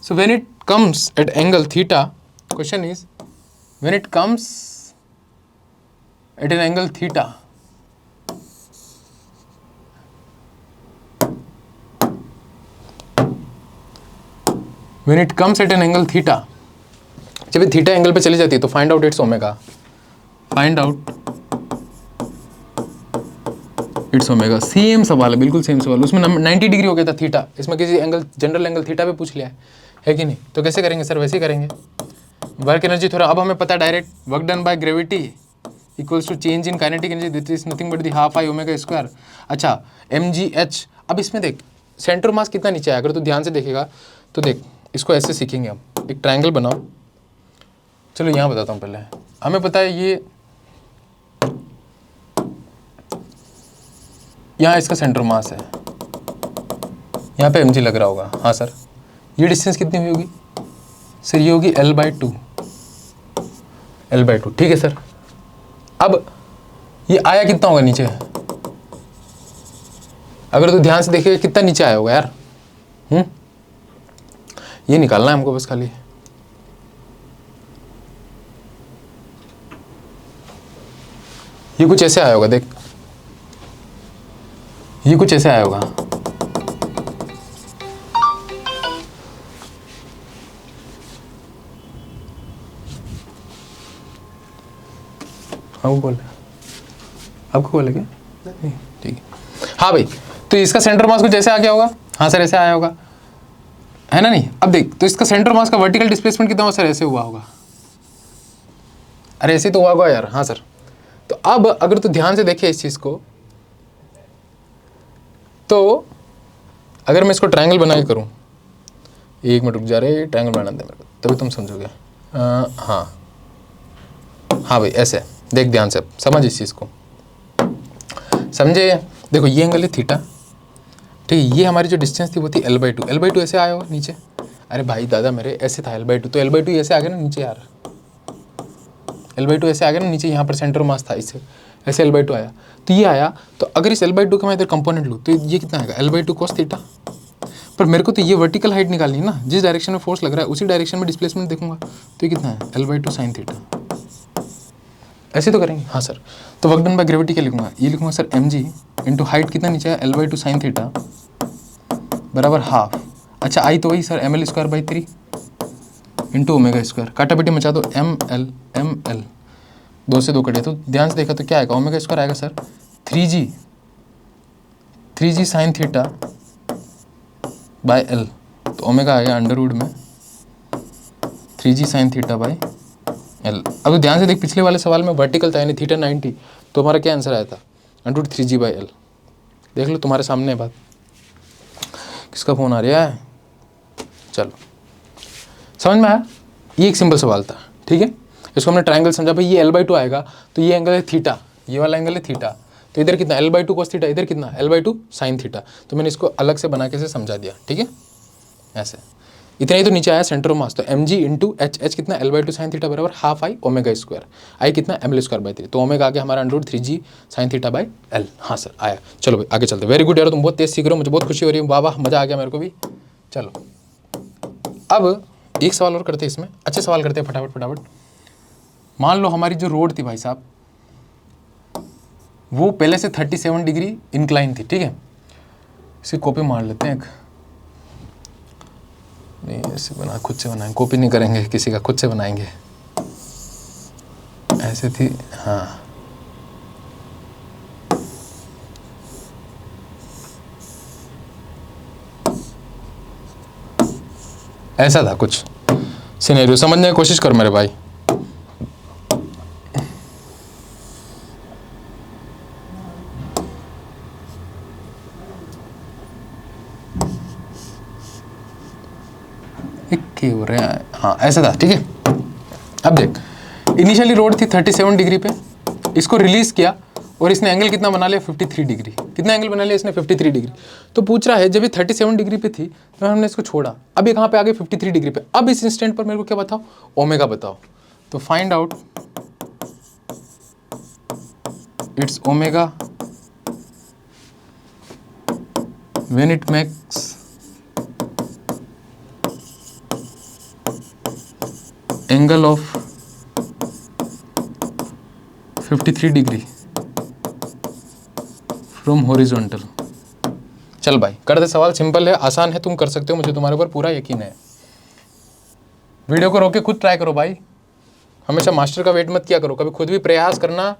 So when it comes at angle theta, question is when it comes at an angle theta, when it comes at an angle theta, जब ये थीटा एंगल पे चली जाती है तो find out it's omega, find out it's omega. Same सवाल है, बिल्कुल सेम सवाल। उसमें 90 डिग्री हो गया था थीटा, इसमें किसी एंगल जनरल एंगल थीटा पे पूछ लिया है कि नहीं? तो कैसे करेंगे सर? वैसे ही करेंगे। वर्क एनर्जी थोड़ा अब हमें पता है direct, work done by gravity equals to change in kinetic energy this is nothing but the half I omega square. अच्छा mgh, अब इसमें देख सेंटर मास कितना नीचे आया, अगर तू ध्यान से देखेगा तो देख, इसको ऐसे सीखेंगे हम। एक ट्रायंगल बनाओ, चलो यहाँ बताता हूँ पहले। हमें पता है ये यहाँ इसका सेंटर मास है, यहाँ पे mg लग रहा होगा। हाँ सर, ये डिस्टेंस कितनी हुई होगी सर? ये होगी l/2, l/2, ठीक है सर। अब ये आया कितना होगा नीचे? अगर तो ध्यान से देखिए कितना नीचे आया होगा यार। ये निकालना है हमको बस खाली। ये कुछ ऐसे आया होगा, देख ये कुछ ऐसे आया होगा। आपको बोले क्या? नहीं, ठीक है। हाँ भाई, तो इसका सेंटर मास कुछ ऐसे आ गया होगा। हाँ सर, ऐसे आया होगा, है ना? नहीं, अब देख, तो इसका सेंटर मास का वर्टिकल डिस्प्लेसमेंट कितना हुआ सर? ऐसे हुआ होगा। अरे ऐसे तो हुआ होगा यार। हाँ सर, तो अब अगर तू ध्यान से देखे इस चीज को, तो अगर मैं इसको ट्रायंगल बना के करूँ, एक मिनट रुक जा रहे, ट्रायंगल बनाना दे मेरे को, तभी तुम समझोगे। हाँ हाँ भाई, ऐसे देख, ध्यान से समझ इस चीज़ को, समझे? देखो ये एंगल है थीटा, ठीक है। ये हमारी जो डिस्टेंस थी वो थी l/2, l/2 ऐसे आया होगा नीचे। अरे भाई दादा मेरे, ऐसे था l/2, तो l/2 ऐसे आ गया ना नीचे यार, l/2 ऐसे आ गया ना नीचे। यहाँ पर सेंटर मास था, इससे ऐसे l/2 आया, तो ये आया। तो अगर इस l/2 का मैं इधर कंपोनेंट लूँ तो ये कितना आएगा? l/2 cos theta. पर मेरे को तो ये वर्टिकल हाइट निकालनी है ना, जिस डायरेक्शन में फोर्स लग रहा है उसी डायरेक्शन में डिस्प्लेसमेंट देखूंगा, तो ये कितना है? l/2 sin theta. ऐसे तो करेंगे। हाँ सर, तो वर्क डन बाय ग्रेविटी क्या लिखूंगा? ये लिखूंगा सर mg इंटू हाइट कितना नीचे है? l/2 sin थीटा बराबर हाफ। अच्छा, आई तो वही sir ml²/3 into omega square. काटा बेटी मचा दो, ml 2 से 2 कटे, तो ध्यान से देखा तो क्या आएगा? ओमेगा स्क्वायर आएगा sir 3g sin theta by l, तो ओमेगा आ गया अंडरवुड में 3g sin theta by l। अब तो ध्यान से देख, पिछले वाले सवाल में वर्टिकल था यानी थीटा 90, तो हमारा क्या आंसर आया था? Under root 3g by l। देख लो तुम्हारे सामने बात। किसका फ़ोन आ रहा है? चलो, समझ में आया? ये एक सिंपल सवाल था, ठीक है। इसको हमने ट्रायंगल समझा भाई, ये l/2 आएगा, तो ये एंगल है थीटा, ये वाला एंगल है थीटा, तो इधर कितना? l/2 cos थीटा, इधर कितना? l/2 sin theta. तो मैंने इसको अलग से बना के से समझा दिया, ठीक है। ऐसे इतना ही तो नीचे आया सेंटर मास, तो mg इंटू h कितना? l/2 sin थीटा बराबर half I omega square, I कितना? ml²/3, तो ओमेगा आ गया हमारा under root 3g sin theta by l। हाँ सर आया। चलो भाई आगे चलते। वेरी गुड यार, तुम बहुत तेज सीख रहे हो, मुझे बहुत खुशी हो रही है। वाह वाह, मजा आ गया मेरे को भी। चलो अब एक सवाल और करते हैं, इसमें अच्छे सवाल करते हैं फटाफट। मान लो हमारी जो रोड थी भाई साहब, वो पहले से 37 डिग्री इंक्लाइन थी, ठीक है। इसे कॉपी मार लेते हैं एक, नहीं ऐसे बना, खुद से बनाएंगे, कॉपी नहीं करेंगे किसी का, खुद से बनाएंगे। ऐसे थी, हाँ ऐसा था कुछ सिनेरियो, समझने की कोशिश कर मेरे भाई। क्या हो रहा है? हाँ ऐसा था, ठीक है। अब देख, इनिशियली रोड थी 37 डिग्री पे, इसको रिलीज किया और इसने एंगल कितना बना लिया? 53 डिग्री। कितना एंगल बना लिया इसने? 53 डिग्री। तो पूछ रहा है जब ये 37 डिग्री पे थी तो हमने इसको छोड़ा, अब ये कहाँ पे आ गए? 53 डिग्री पे। अब इस इंस्टेंट पर मेरे को क्या बताओ? ओमेगा बताओ। तो find out it's omega when it makes angle of 53 degree from horizontal. चल भाई कर दे सवाल, सिंपल है, आसान है, तुम कर सकते हो, मुझे तुम्हारे ऊपर पूरा यकीन है। वीडियो को रोक के खुद ट्राई करो भाई, हमेशा मास्टर का वेट मत किया करो, कभी खुद भी प्रयास करना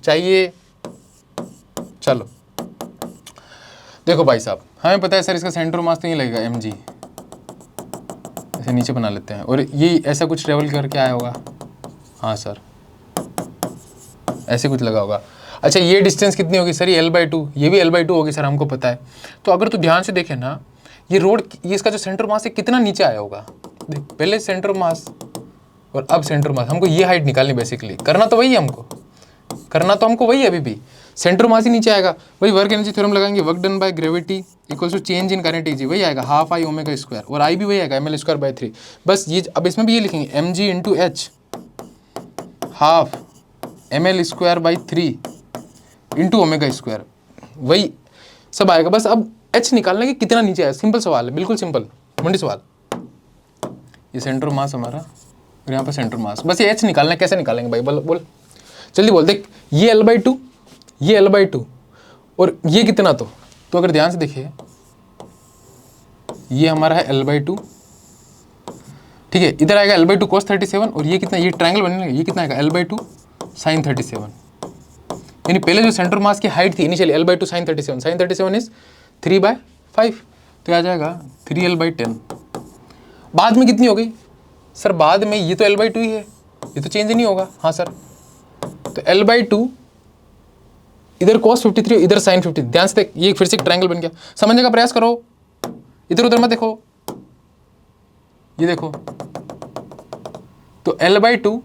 चाहिए। चलो देखो भाई साहब, हमें पता है सर इसका सेंटर मास तो नहीं लगेगा mg, ऐसे नीचे बना लेते हैं, और ये ऐसा कुछ ट्रेवल करके आया होगा, हाँ सर ऐसे कुछ लगा होगा। अच्छा ये डिस्टेंस कितनी होगी सर, ये L/2, ये भी L/2 होगी सर, हमको पता है। तो अगर तू ध्यान से देखे ना, ये रोड, ये इसका जो सेंटर मास है कितना नीचे आया होगा, देख पहले सेंटर मास और अब सेंटर मास, हमको ये हाइट निकालनी, बेसिकली करना तो वही है हमको, करना तो हमको वही है, अभी भी सेंटर मास ही नीचे आएगा। वही वर्क एनर्जी थ्योरम लगाएंगे, work done by gravity equals to change in kinetic, वही आएगा ½ I ω², और I भी वही आएगा mL²/3। बस ये अब इसमें भी ये लिखेंगे mg into h ½ mL²/3 into ω², वही सब आएगा। बस अब h निकालना कि कितना नीचे आया, सिंपल सवाल है, बिल्कुल सिंपल मंडी सवाल। ये सेंटर मास हमारा और यहाँ पर सेंटर मास, बस ये h निकालना है, कैसे निकालेंगे भाई, बोल बोल जल्दी बोल। देख ये L/2, ये L/2 और ये कितना, तो अगर ध्यान से देखिए ये हमारा है L/2, ठीक है, इधर आएगा L/2 cos 37, और ये कितना, ये ट्रायंगल बनने लगा, ये कितना आएगा L/2 sin 37, यानी पहले जो सेंटर मास की हाइट थी initially L/2 sin 37, sin 37 is 3/5, तो आ जाएगा 3L/10। बाद में कितनी हो गई सर, बाद में ये तो L/2 ही है, ये तो चेंज नहीं होगा, हाँ सर, तो L/2 इधर cos 53, इधर sin 50, ध्यान से देख, ये फिर से एक ट्रायंगल बन गया, समझने का प्रयास करो, इधर उधर मत देखो, ये देखो, तो L/2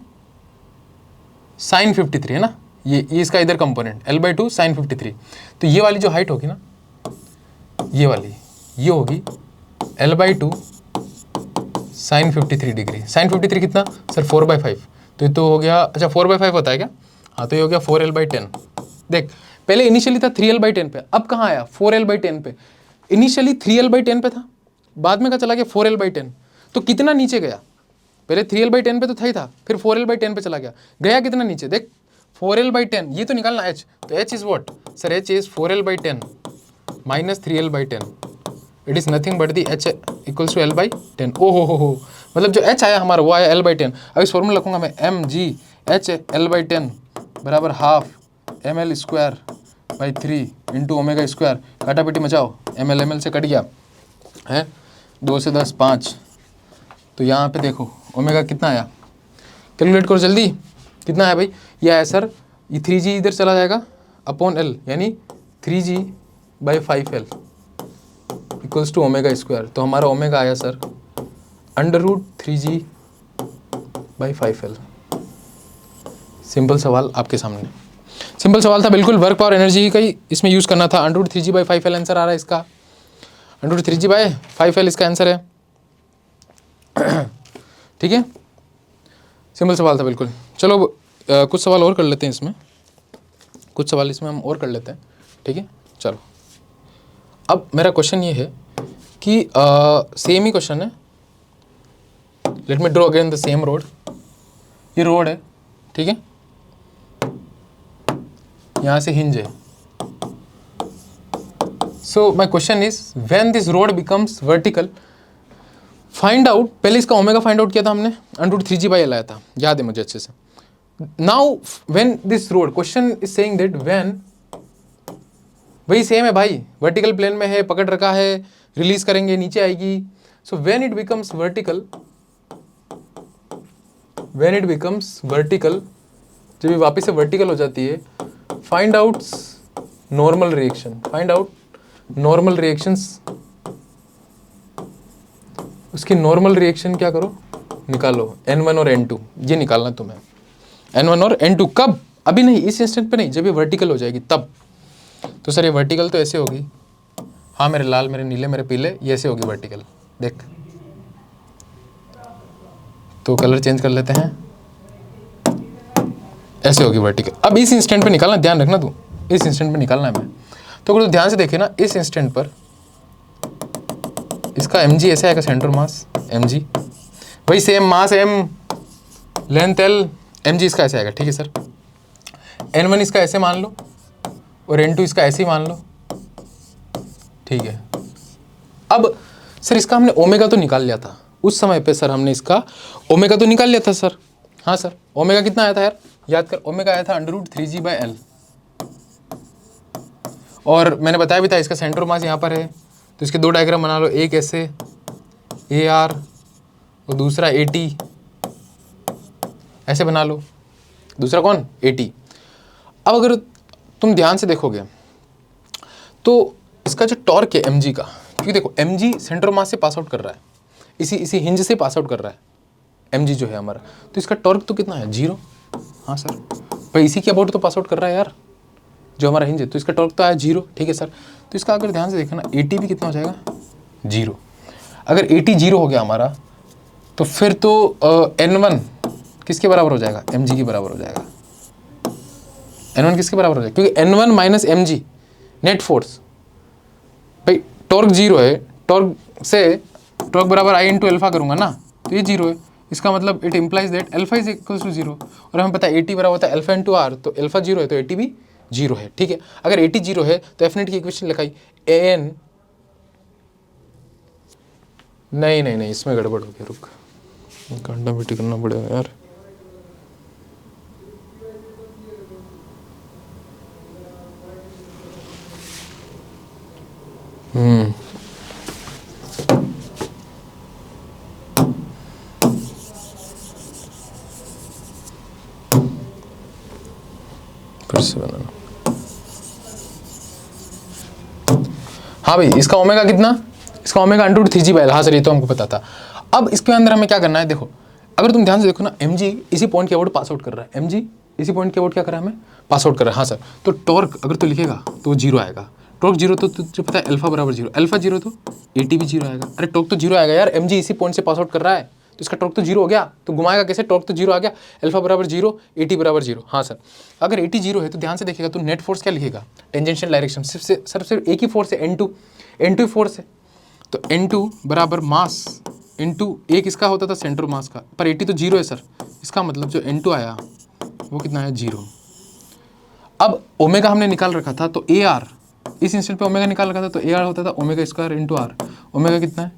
sin 53 है ना, ये इसका इधर कंपोनेंट L/2 sin 53, तो ये वाली जो हाइट होगी ना, ये वाली, ये होगी L/2 sin 53 डिग्री। sin 53 कितना सर 4/5, तो ये तो हो गया, अच्छा 4/5 होता है क्या, हाँ तो ये हो गया 4L/10। देख पहले इनिशियली था 3L/10 पे, अब कहाँ आया 4L/10 पे, इनिशियली 3L/10 पे था, बाद में का चला गया 4L/10, तो कितना नीचे गया, पहले 3L/10 पे तो था ही था, फिर 4L/10 पे चला गया, गया कितना नीचे, देख 4L/10, ये तो निकालना h, तो h is what sir, h is 4L/10 minus 3L/10, it is nothing but the h equals to L/10। ओ हो, मतलब जो h आया हमारा वो आया L/10। अब इस फॉर्मूला रखूंगा मैं mg h L/10 बराबर ½ mL²/3 इंटू ω², काटा पेटी मचाओ, mL से कट गया है, 2 से 10 5, तो यहाँ पे देखो ओमेगा कितना आया, कैलकुलेट करो जल्दी, कितना आया भाई, ये आया सर, ये 3g इधर चला जाएगा अपॉन l, यानी 3g/5l इक्वल्स टू ω², तो हमारा ओमेगा आया सर √3g/5l। सिंपल सवाल आपके सामने, सिंपल सवाल था बिल्कुल, वर्क पावर एनर्जी का ही इसमें यूज़ करना था, √3g/5l आंसर आ रहा है इसका, √3g/5l इसका आंसर है, ठीक है, सिंपल सवाल था बिल्कुल। चलो कुछ सवाल और कर लेते हैं इसमें, कुछ सवाल इसमें हम और कर लेते हैं, ठीक है। चलो अब मेरा क्वेश्चन ये है कि सेम ही क्वेश्चन है, let me draw again the same rod, ये रोड है, ठीक है, यहाँ से हिंज है, so my question is when this rod becomes vertical, find out, पहले इसका ओमेगा फाइंड आउट किया था हमने, √3g/l आया था, याद है मुझे अच्छे से। Now when this road, question is saying that when, वही सेम है भाई, वर्टिकल प्लेन में है, पकड़ रखा है, रिलीज करेंगे नीचे आएगी, so when it becomes vertical, when it becomes vertical, जब ये वापस से वर्टिकल हो जाती है, find out normal reaction, find out normal reactions, उसकी नॉर्मल रिएक्शन क्या करो, निकालो, N1 और N2, ये निकालना तुम्हें, N1 और N2 कब, अभी नहीं, इस इंस्टेंट पे नहीं, जब ये वर्टिकल हो जाएगी तब। तो सर ये वर्टिकल तो ऐसे होगी, हाँ मेरे लाल, मेरे नीले, मेरे पीले, ये ऐसे होगी वर्टिकल, देख, तो कलर चेंज कर लेते हैं, ऐसे होगी वर्टिकल। अब इस इंस्टेंट पे निकालना, ध्यान रखना तू, इस इंस्टेंट पे निकालना है मैं, तो अगर ध्यान से देखे ना, इस इंस्टेंट पर इसका mg ऐसे आएगा, सेंटर मास mg, वही same mass m, length l, mg इसका ऐसे आएगा, ठीक है सर। N1 इसका ऐसे मान लो और N2 इसका ऐसे ही मान लो, ठीक है। अब सर इसका हमने ओमेगा तो निकाल लिया था उस समय पे, सर हमने इसका ओमेगा तो निकाल लिया था सर। हाँ सर, ओमेगा कितना आया था यार, याद कर, ओमेगा आया था √3g/L। और मैंने बताया भी था इसका सेंटर मास यहाँ पर है, तो इसके दो डायग्राम बना लो, एक ऐसे AR और दूसरा AT, ऐसे बना लो, दूसरा कौन, AT। अब अगर तुम ध्यान से देखोगे तो इसका जो टॉर्क है mg का, क्योंकि देखो mg सेंटर मास से पास आउट कर रहा है, इसी हिंज से पास आउट कर रहा है mg जो है हमारा, तो इसका टॉर्क तो कितना है, 0। हाँ सर, भाई इसी के अबाउट तो पास आउट कर रहा है यार जो हमारा हिंज है, तो इसका टॉर्क तो आया 0, ठीक है सर। तो इसका अगर ध्यान से देखना AT भी कितना हो जाएगा, 0। अगर AT 0 हो गया हमारा तो फिर तो N1 किसके बराबर हो जाएगा, mg के बराबर हो जाएगा। N1 किसके बराबर हो जाएगा, क्योंकि N1 minus mg net force, भाई टॉर्क 0 है, टॉर्क बराबर I इंटू अल्फा करूंगा ना, तो ये 0 है, इसका मतलब it implies that alpha is equal to 0। और हमें पता है AT बराबर होता है अल्फा इंटू आर, तो अल्फा 0 है तो AT भी 0 है, ठीक है। अगर AT 0 है तो एफनेट की इक्वेशन लिखाई AN, नहीं इसमें गड़बड़ हो गया, रुक कांडा बेटी करना पड़ेगा यार। फिर से बनाना। हाँ भाई, इसका ओमेगा कितना, इसका ओमेगा √3g/L। हाँ सर, ये तो हमको पता था। अब इसके अंदर हमें क्या करना है, देखो अगर तुम ध्यान से देखो ना, mg इसी पॉइंट के अबाउट पास आउट कर रहा है, mg इसी पॉइंट के अबाउट क्या कर रहा है, हमें पास आउट कर रहा है। हाँ सर, तो टॉर्क अगर तो लिखेगा तो वो 0 आएगा, टॉर्क 0 तो तुझे पता है अल्फा बराबर 0, अल्फा 0 तो AT भी 0 आएगा। अरे टॉर्क तो 0 आएगा यार, mg इसी पॉइंट से पास आउट कर रहा है, तो इसका टॉर्क तो 0 हो गया, तो घुमाएगा कैसे, टॉर्क तो 0 आ गया, अल्फा बराबर 0, AT बराबर 0। हाँ सर, अगर AT 0 है तो ध्यान से देखिएगा तो नेट फोर्स क्या लिखेगा, टेंजेंशियल डायरेक्शन, सिर्फ एक ही फोर्स है, N2 फोर्स है, तो N2 बराबर मास इंटू एक इसका होता था सेंटर मास का, पर AT तो 0 है सर, इसका मतलब जो N2 आया वो कितना है, 0। अब ओमेगा हमने निकाल रखा था, तो AR इस इंस्टेंट पे ओमेगा निकाल रखा था, तो AR होता था omega square into R. Omega कितना है,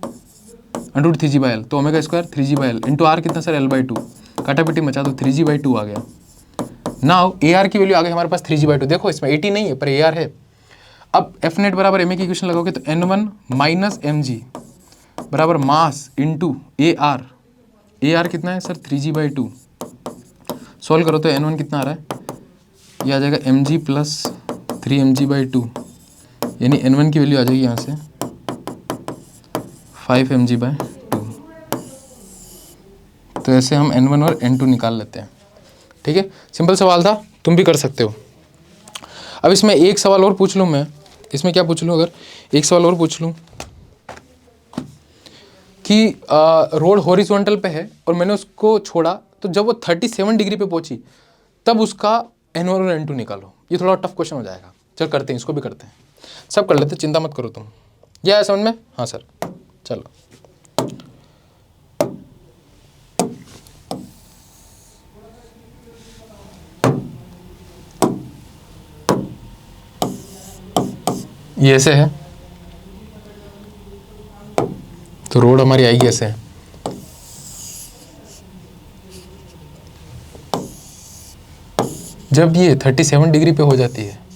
√3g/L, तो omega square 3g/L into R कितना सर, L/2। काटापिटी मचा दो, 3g/2 आ गया। नाउ AR की वैल्यू आ गई हमारे पास 3g/2। देखो इसमें AT नहीं है पर AR है। अब एफ नेट बराबर MA की इक्वेशन लगाओगे तो N1 माइनस mg बराबर मास इंटू AR। AR कितना है सर, 3g/2। सॉल्व करो तो N1 कितना आ रहा है, ये आ जाएगा mg प्लस 3mg/2, यानी N1 की वैल्यू आ जाएगी यहाँ से 5mg/2। तो ऐसे हम N1 और N2 निकाल लेते हैं, ठीक है। सिंपल सवाल था, तुम भी कर सकते हो। अब इसमें एक सवाल और पूछ लूँ मैं, इसमें क्या पूछ लूँ, अगर एक सवाल और पूछ लूँ कि रोड हॉरिजॉन्टल पे है और मैंने उसको छोड़ा, तो जब वो 37 डिग्री पे पहुंची तब उसका N1 और N2 निकालो। ये थोड़ा टफ क्वेश्चन हो जाएगा, चल करते हैं, इसको भी करते हैं, सब कर लेते हैं, चिंता मत करो तुम। ये आया समझ में, हाँ सर, चलो। ये ऐसे है तो रोड हमारी आएगी ऐसे, जब ये 37 डिग्री पे हो जाती है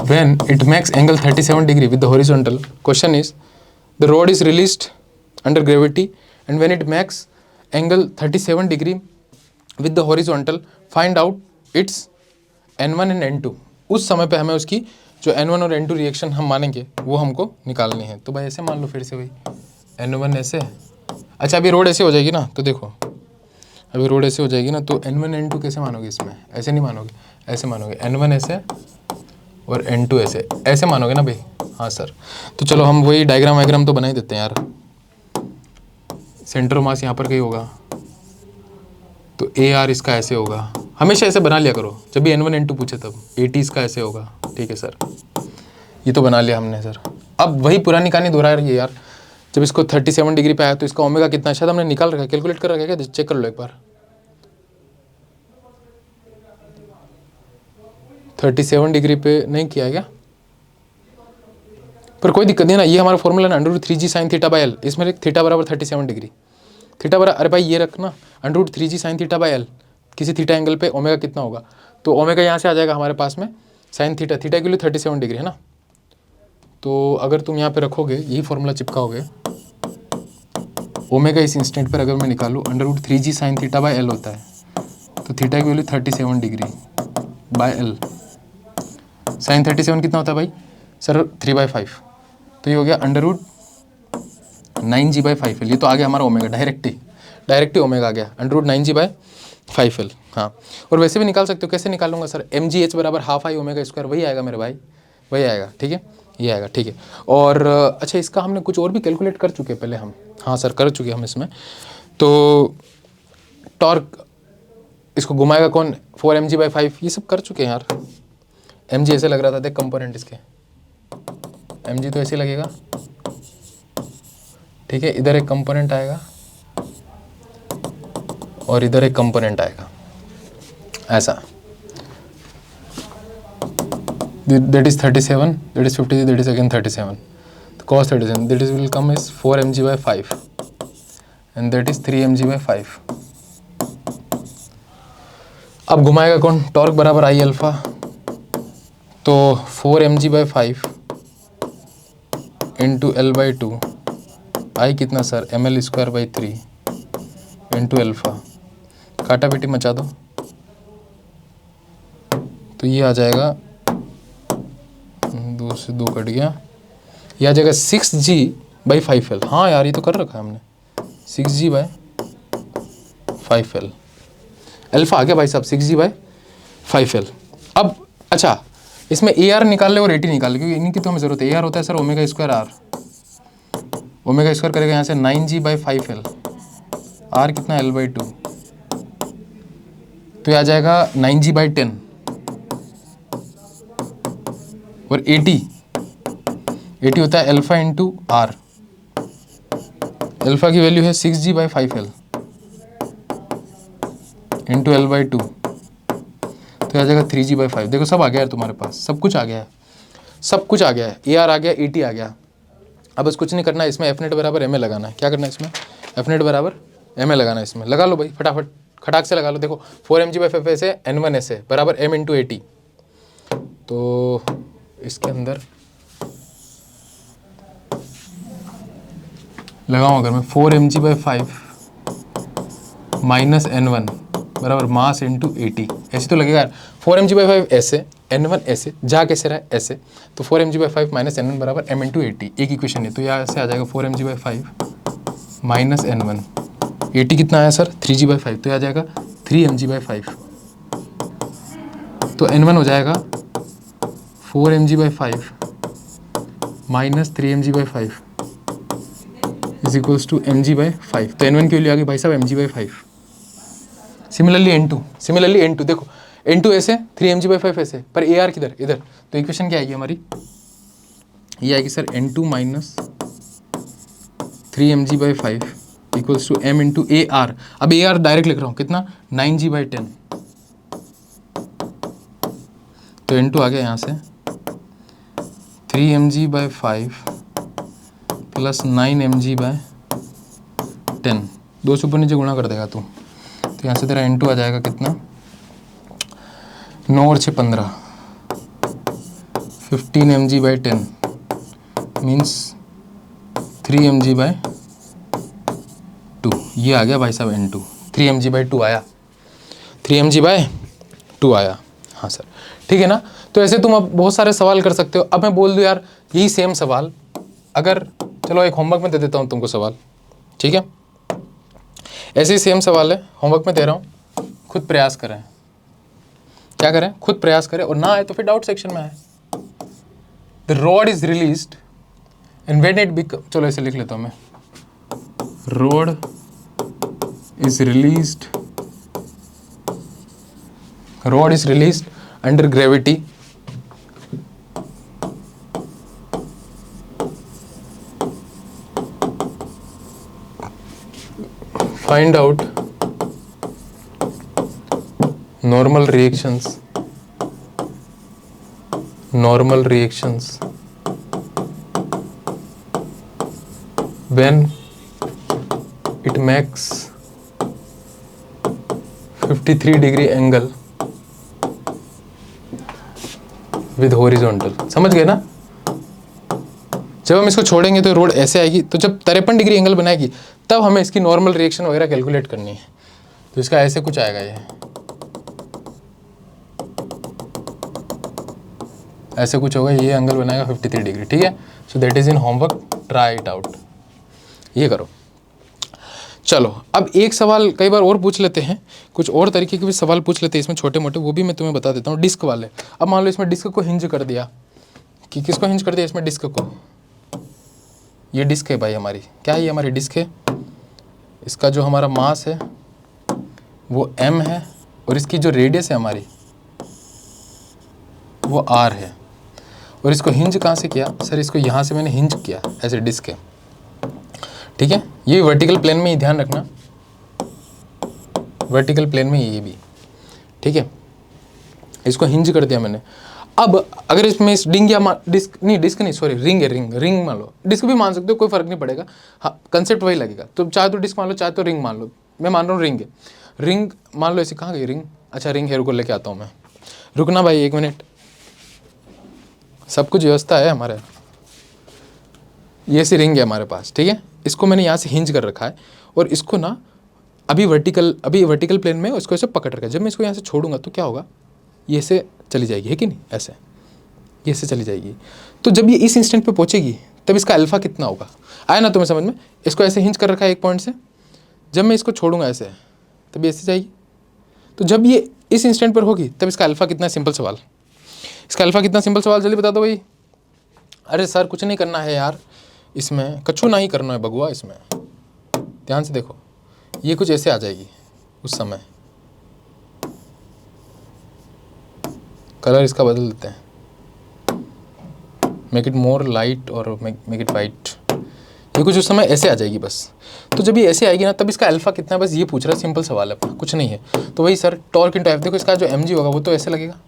when it makes angle 37 degree with the horizontal, question is the rod is released under gravity and when it makes angle 37 degree with the horizontal find out its N1 and N2। उस समय पे हमें उसकी जो N1 और N2 रिएक्शन हम मानेंगे वो हमको निकालनी है। तो भाई ऐसे मान लो फिर से, भाई N1 ऐसे, अच्छा अभी रोड ऐसे हो जाएगी ना, तो देखो अभी रोड ऐसे हो जाएगी ना, तो N1 N2 कैसे मानोगे, इसमें ऐसे नहीं मानोगे, ऐसे मानोगे, N1 ऐसे और N2 ऐसे, ऐसे मानोगे ना भाई। हाँ सर, तो चलो हम वही डायग्राम तो बना ही देते हैं यार। सेंटर मास यहाँ पर कहीं होगा, तो AR इसका ऐसे होगा, हमेशा ऐसे बना लिया करो, जब भी N1 N2 पूछे तब AT इसका ऐसे होगा, ठीक है सर। ये तो बना लिया हमने सर। अब वही पुरानी कहानी दोहरा रही है यार, जब इसको 37 डिग्री पे आया तो इसका ओमेगा कितना है, शायद हमने निकाल रखा है, कैलकुलेट कर रखा है क्या, चेक कर लो एक बार। 37 डिग्री पे नहीं किया है क्या, पर कोई दिक्कत नहीं ना, ये हमारा फॉर्मूला ना √3g sin theta by L, इसमें थीटा बराबर 37 डिग्री, थीटा बराबर, अरे भाई ये रखना √3g sin theta by L, किसी थीटा एंगल पे ओमेगा कितना होगा, तो ओमेगा यहाँ से आ जाएगा हमारे पास में साइन थीटा, थीटा के लिए 37 डिग्री है ना, तो अगर तुम यहाँ पे रखोगे यही फॉर्मूला चिपकाओगे, ओमेगा इस इंस्टेंट पर अगर मैं निकालूँ √3g sin theta by L होता है, तो थीटा की value 37 degree by L, sine 37 कितना होता है भाई सर 3/5, तो ये हो गया √9g/5 एल, ये तो आ गया हमारा ओमेगा डायरेक्ट ही ओमेगा आ गया √9g/5 एल। हाँ, और वैसे भी निकाल सकते हो, कैसे निकालूंगा सर, mgh बराबर हाफ आई ओमेगा स्क्वायर, वही आएगा मेरे भाई, वही आएगा, ठीक है, ये आएगा, ठीक है। और अच्छा, इसका हमने कुछ और भी कैलकुलेट कर चुके हैं पहले हम, हाँ सर कर चुके हम इसमें, तो टॉर्क इसको घुमाएगा कौन, 4mg/5, ये सब कर चुके हैं यार, mg ऐसे लग रहा था, देख कंपोनेंट इसके, mg तो ऐसे लगेगा, ठीक है, इधर एक कंपोनेंट आएगा और इधर एक कंपोनेंट आएगा, ऐसा, that is 37, that is 50, that is again 37, तो cos 37, that is will come is 4mg/5 and that is 3mg/5। अब घुमाएगा कौन, टॉर्क बराबर आई अल्फा, तो 4mg/5 इंटू L/2, आई कितना सर mL²/3 इंटू अल्फा, काटा पीटी मचा दो, तो ये आ जाएगा, 2 से 2 कट गया, ये आ जाएगा 6g/5l, हाँ यार ये तो कर रखा है हमने, 6g/5l, अल्फा आ गया भाई साहब 6g/5l। अब अच्छा, इसमें AR निकाल ले और AT निकाल ले, क्योंकि इनकी तो हमें जरूरत है, AR होता है sir omega square R, omega square करेगा यहाँ से 9g/5l, आर कितना L/2, तो ये आ जाएगा 9g/10, और AT होता है अल्फा इंटू आर, अल्फा की वैल्यू है 6g/5l इंटू L/2, तो आ जाएगा 3g/5। देखो सब आ गया है तुम्हारे पास, सब कुछ आ गया है, सब कुछ आ गया है, AR आ गया, AT आ गया। अब बस कुछ नहीं करना है, इसमें Fnet बराबर ma लगाना है, क्या करना है इसमें, Fnet बराबर ma लगाना है, इसमें लगा लो भाई फटाफट, खटाक से लगा लो, देखो 4mg/5 ऐसे n1 ऐसे बराबर m इंटू AT, तो इसके अंदर लगाऊँ अगर मैं 4mg/5 माइनस n1 बराबर मास इंटू AT, ऐसे तो लगेगा यार, 4mg/5 ऐसे, n1 ऐसे, जा कैसे रहा है ऐसे, तो 4mg/5 माइनस n1 बराबर m इंटू AT, एक इक्वेशन है, तो यहाँ से आ जाएगा 4mg/5 माइनस n1, AT कितना आया सर 3g/5, तो आ जाएगा 3mg/5, तो n1 हो जाएगा 4mg/5 minus 3mg/5 is equals to mg/5, तो n1 की वैल्यू आ गई भाई साहब mg/5। सिमिलरली n2 देखो, n2 ऐसे 3mg/5 ऐसे, पर AR किधर, इधर, तो इक्वेशन क्या आएगी हमारी, ये आएगी sir n2 minus 3mg/5 equals to m into AR, अब AR डायरेक्ट लिख रहा हूँ, कितना 9g/10, तो n2 आ गया यहाँ से 3mg/5 प्लस 9mg/10, 2 से ऊपर नीचे गुणा कर देगा तू, तो यहाँ से तेरा n2 आ जाएगा कितना, 9 और 6 15, 15mg/10 मीन्स 3mg/2, ये आ गया भाई साहब n2, 3mg/2 आया, 3mg/2 आया, हाँ सर ठीक है ना। तो ऐसे तुम अब बहुत सारे सवाल कर सकते हो। अब मैं बोल दूँ यार यही सेम सवाल, अगर चलो एक होमवर्क में दे देता हूँ तुमको सवाल, ठीक है, ऐसे ही सेम सवाल है, होमवर्क में दे रहा हूँ, खुद प्रयास करें, क्या करें, खुद प्रयास करें, और ना आए तो फिर डाउट सेक्शन में आए। The rod is released and when it become, चलो ऐसे लिख लेता हूँ मैं, rod is released under gravity find out normal reactions when it makes 53 degree angle with horizontal। समझ गए ना? जब हम इसको छोड़ेंगे तो रोड ऐसे आएगी, तो जब 53 डिग्री एंगल बनाएगी तब हमें इसकी नॉर्मल रिएक्शन वगैरह कैलकुलेट करनी है। तो इसका ऐसे कुछ आएगा, ये ऐसे कुछ होगा, ये एंगल बनाएगा 53 डिग्री। ठीक है, so that is in homework, try it out, ये करो। चलो अब एक सवाल कई बार और पूछ लेते हैं, कुछ और तरीके के भी सवाल पूछ लेते हैं इसमें छोटे मोटे, वो भी मैं तुम्हें बता देता हूँ। डिस्क वाले, अब मान लो इसमें डिस्क को हिंज कर दिया, कि किसको हिंज कर दिया इसमें, डिस्क को। ये डिस्क है भाई हमारी, क्या है ये हमारी डिस्क है। इसका जो हमारा मास है वो m है, और इसकी जो रेडियस है हमारी वो r है। और इसको हिंज कहाँ से किया सर, इसको यहाँ से मैंने हिंज किया, ऐसे डिस्क है। ठीक है, ये वर्टिकल प्लेन में ही ध्यान रखना, वर्टिकल प्लेन में ये भी। ठीक है, इसको हिंज कर दिया मैंने। अब अगर इसमें इस रिंग या डिस्क नहीं सॉरी रिंग है, रिंग मान लो, डिस्क भी मान सकते हो, कोई फर्क नहीं पड़ेगा। हाँ, कंसेप्ट वही लगेगा। तो चाहे तो डिस्क मान लो, चाहे तो रिंग मान लो। मैं मान रहा हूँ रिंग है, रिंग मान लो ऐसे। कहाँ गई रिंग, अच्छा रिंग हेयर को लेके आता हूँ मैं। रुकना भाई 1 मिनट, सब कुछ व्यवस्था है हमारे। ये सी रिंग है हमारे पास। ठीक है, इसको मैंने यहाँ से हिंज कर रखा है, और इसको ना अभी वर्टिकल प्लेन में इसको ऐसे पकड़ रखा है। जब मैं इसको यहाँ से छोड़ूंगा तो क्या होगा, ये ऐसे चली जाएगी, है कि नहीं, ऐसे ये ऐसे चली जाएगी। तो जब ये इस इंस्टेंट पे पहुँचेगी तब इसका अल्फा कितना होगा, आया ना तुम्हें समझ में। इसको ऐसे हिंज कर रखा है एक पॉइंट से, जब मैं इसको छोड़ूंगा ऐसे तब ये ऐसे जाएगी। तो जब ये इस इंस्टेंट पर होगी तब इसका अल्फा कितना है, सिंपल सवाल। इसका अल्फा कितना, सिंपल सवाल, जल्दी बता दो भाई। अरे सर कुछ नहीं करना है यार, इसमें कछु नहीं करना है बगुआ, इसमें ध्यान से देखो, ये कुछ ऐसे आ जाएगी उस समय। कलर इसका बदल देते हैं, मेक इट मोर लाइट और मेक इट वाइट। ये कुछ उस समय ऐसे आ जाएगी बस। तो जब ये ऐसे आएगी ना तब इसका अल्फा कितना है, बस ये पूछ रहा है, सिंपल सवाल है अपना, कुछ नहीं है। तो वही सर टॉर्क इनटू एफ, देखो इसका जो mg होगा वो तो ऐसे लगेगा।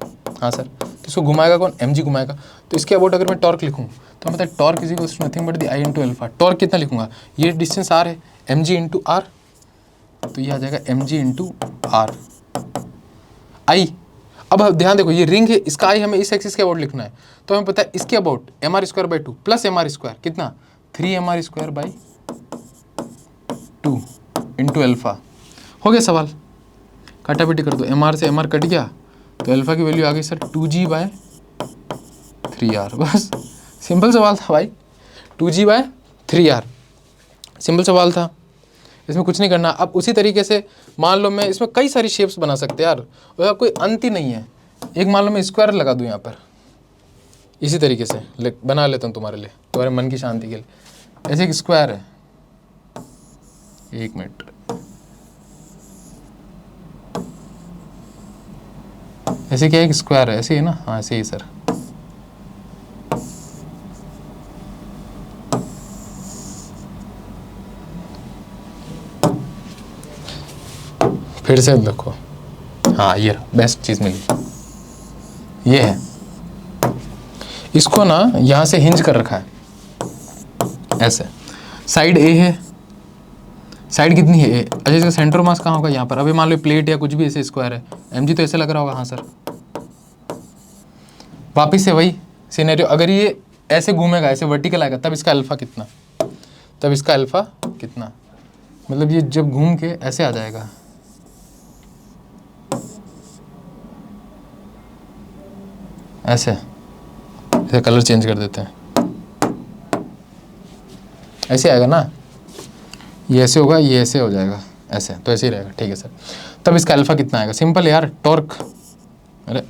हाँ सर, तो इसको घुमाएगा कौन, mg घुमाएगा। तो इसके अबाउट अगर मैं टॉर्क लिखूँ तो मतलब torque is equals to nothing but the I into alpha. Torque कितना लिखूंगा, ये डिस्टेंस r है, mg इंटू r, तो ये आ जाएगा mg इंटू r आई। अब ध्यान देखो, ये रिंग है, इसका आई हमें इस एक्सिस के अबाउट लिखना है, तो हमें पता है इसके about mr square by 2 plus mr square कितना 3mr square by 2 into alpha. हो गया सवाल, काटापिटी कर दो, mr से mr कट गया तो अल्फा की वैल्यू आ गई सर 2g बाय 3r। बस सिंपल सवाल था भाई, 2g बाय 3r, सिंपल सवाल था, इसमें कुछ नहीं करना। अब उसी तरीके से मान लो मैं इसमें कई सारी शेप्स बना सकते हैं यार, उसका कोई अंत ही नहीं है। एक मान लो मैं स्क्वायर लगा दूं यहाँ पर, इसी तरीके से बना लेता हूँ तुम्हारे लिए, तुम्हारे मन की शांति के लिए। ऐसे एक स्क्वायर है, 1 मिनट, ऐसे क्या एक स्क्वायर है, ऐसे ही ना, हाँ ऐसे ही सर। फिर से देखो, हाँ ये बेस्ट चीज़ मिली, ये है। इसको ना यहाँ से हिंज कर रखा है ऐसे, साइड ए है, साइड कितनी है ए, अच्छा इसका सेंटर मास कहाँ होगा, यहाँ पर। अभी मान लो प्लेट या कुछ भी ऐसे स्क्वायर है, mg तो ऐसे लग रहा होगा, हाँ सर। वापिस से वही सिनेरियो, अगर ये ऐसे घूमेगा, ऐसे वर्टिकल आएगा, तब इसका अल्फा कितना, तब इसका अल्फा कितना, मतलब ये जब घूम के ऐसे आ जाएगा, ऐसे ऐसे कलर चेंज कर देते हैं, ऐसे आएगा ना, ये ऐसे होगा, ये ऐसे हो जाएगा, ऐसे, तो ऐसे ही रहेगा। ठीक है सर, तब इसका अल्फा कितना आएगा, सिंपल यार, टॉर्क, अरे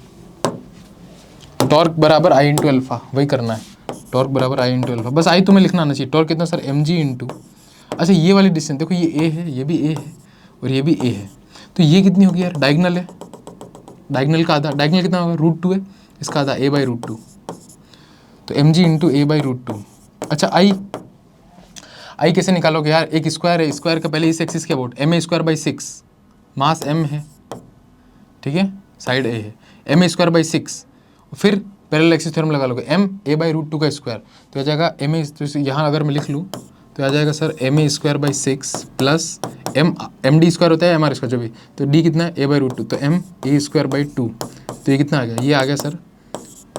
टॉर्क बराबर आई इंटू अल्फा, वही करना है, टॉर्क बराबर आई इंटू अल्फा। बस आई तुम्हें लिखना आना चाहिए। टॉर्क कितना सर, mg इंटू, अच्छा ये वाली डिस्टेंस देखो, ये a है, ये भी a है और ये भी a है, तो ये कितनी होगी यार, डायगनल है, डायगनल का आधा, डायगनल कितना होगा, √2 है, इसका आधा a बाई √2, तो mg इंटू a बाई √2। अच्छा आई, आई कैसे निकालोगे यार, एक स्क्वायर है, स्क्वायर का पहले इस एक्सिस के about M A square by 6, mass M है, ठीक है, साइड ए है, एम ए स्क्वायर बाई 6, फिर पैरेलल एक्सिस थ्योरम लगा लोगे, एम ए बाई रूट 2 का स्क्वायर, तो आ जाएगा एम ए, तो यहाँ अगर मैं लिख लूँ तो आ जाएगा sir M A square by 6 plus M D square होता है एम आर स्क्वायर जो भी, तो डी कितना है ए बाई रूट 2, तो एम ए स्क्वायर बाई 2, तो ये कितना आ गया, ये आ गया sir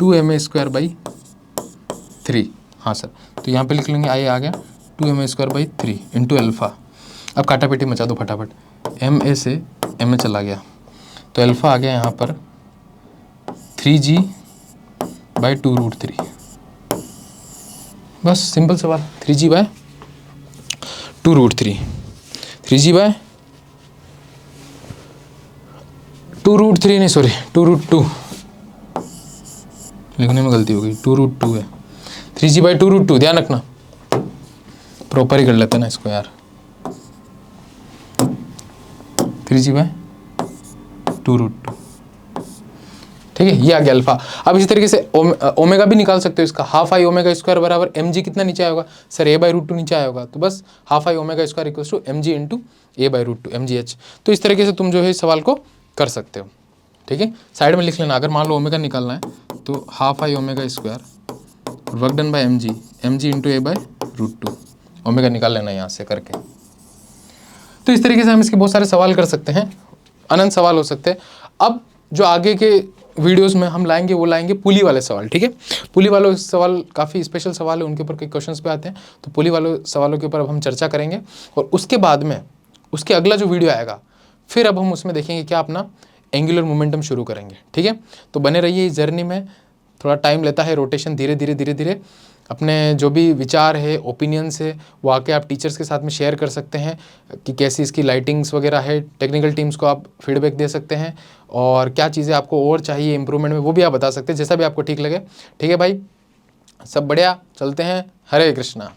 2 M A square by 3, हाँ सर, तो यहाँ पे लिख लेंगे आई आ गया 2 M A square by 3 into alpha. अब काटा पेटी मचा दो फटाफट, एम ए से एम ए चला गया, तो अल्फ़ा आ गया यहाँ पर 3g बाई 2 रूट 3, बस सिंपल सवाल, 3g bye 2 root 3, 3g bye 2 root 3 नहीं सॉरी 2 रूट 2, लिखने में गलती हो गई, 2 रूट 2 है, 3g बाई 2 रूट 2, ध्यान रखना, प्रॉपर ही कर लेते हैं ना इसको यार, 3g बाय 2 रूट 2, ठीक है, ये आ गया अल्फा। अब इसी तरीके से ओमेगा भी निकाल सकते हो इसका, हाफ आई ओमेगा स्क्वायर बराबर एम जी कितना नीचे आएगा सर, ए बाई रूट 2 नीचे आएगा, तो बस half I omega square equals to M G into A by root 2 M G H. तो इस तरीके से तुम जो है इस सवाल को कर सकते हो, ठीक है, साइड में लिख लेना, अगर मान लो ओमेगा निकालना है तो half I omega square work done by M G into A by root 2, omega निकाल लेना यहाँ से करके। तो इस तरीके से हम इसके बहुत सारे सवाल कर सकते हैं, अनंत सवाल हो सकते हैं। अब जो आगे के वीडियोस में हम लाएंगे वो लाएंगे पुली वाले सवाल, ठीक है, पुली वाले सवाल काफ़ी स्पेशल सवाल है, उनके ऊपर कई क्वेश्चंस पे आते हैं, तो पुली वाले सवालों के ऊपर अब हम चर्चा करेंगे, और उसके बाद में उसके अगला जो वीडियो आएगा फिर अब हम उसमें देखेंगे क्या अपना एंगुलर मोमेंटम शुरू करेंगे, ठीक है। तो बने रहिए इस जर्नी में, थोड़ा टाइम लेता है रोटेशन, धीरे धीरे अपने जो भी विचार है, ओपिनियंस है, वो आके आप टीचर्स के साथ में शेयर कर सकते हैं कि कैसी इसकी लाइटिंग्स वगैरह है, टेक्निकल टीम्स को आप फीडबैक दे सकते हैं, और क्या चीज़ें आपको और चाहिए इंप्रूवमेंट में वो भी आप बता सकते हैं, जैसा भी आपको ठीक लगे, ठीक है भाई, सब बढ़िया, चलते हैं, हरे कृष्णा।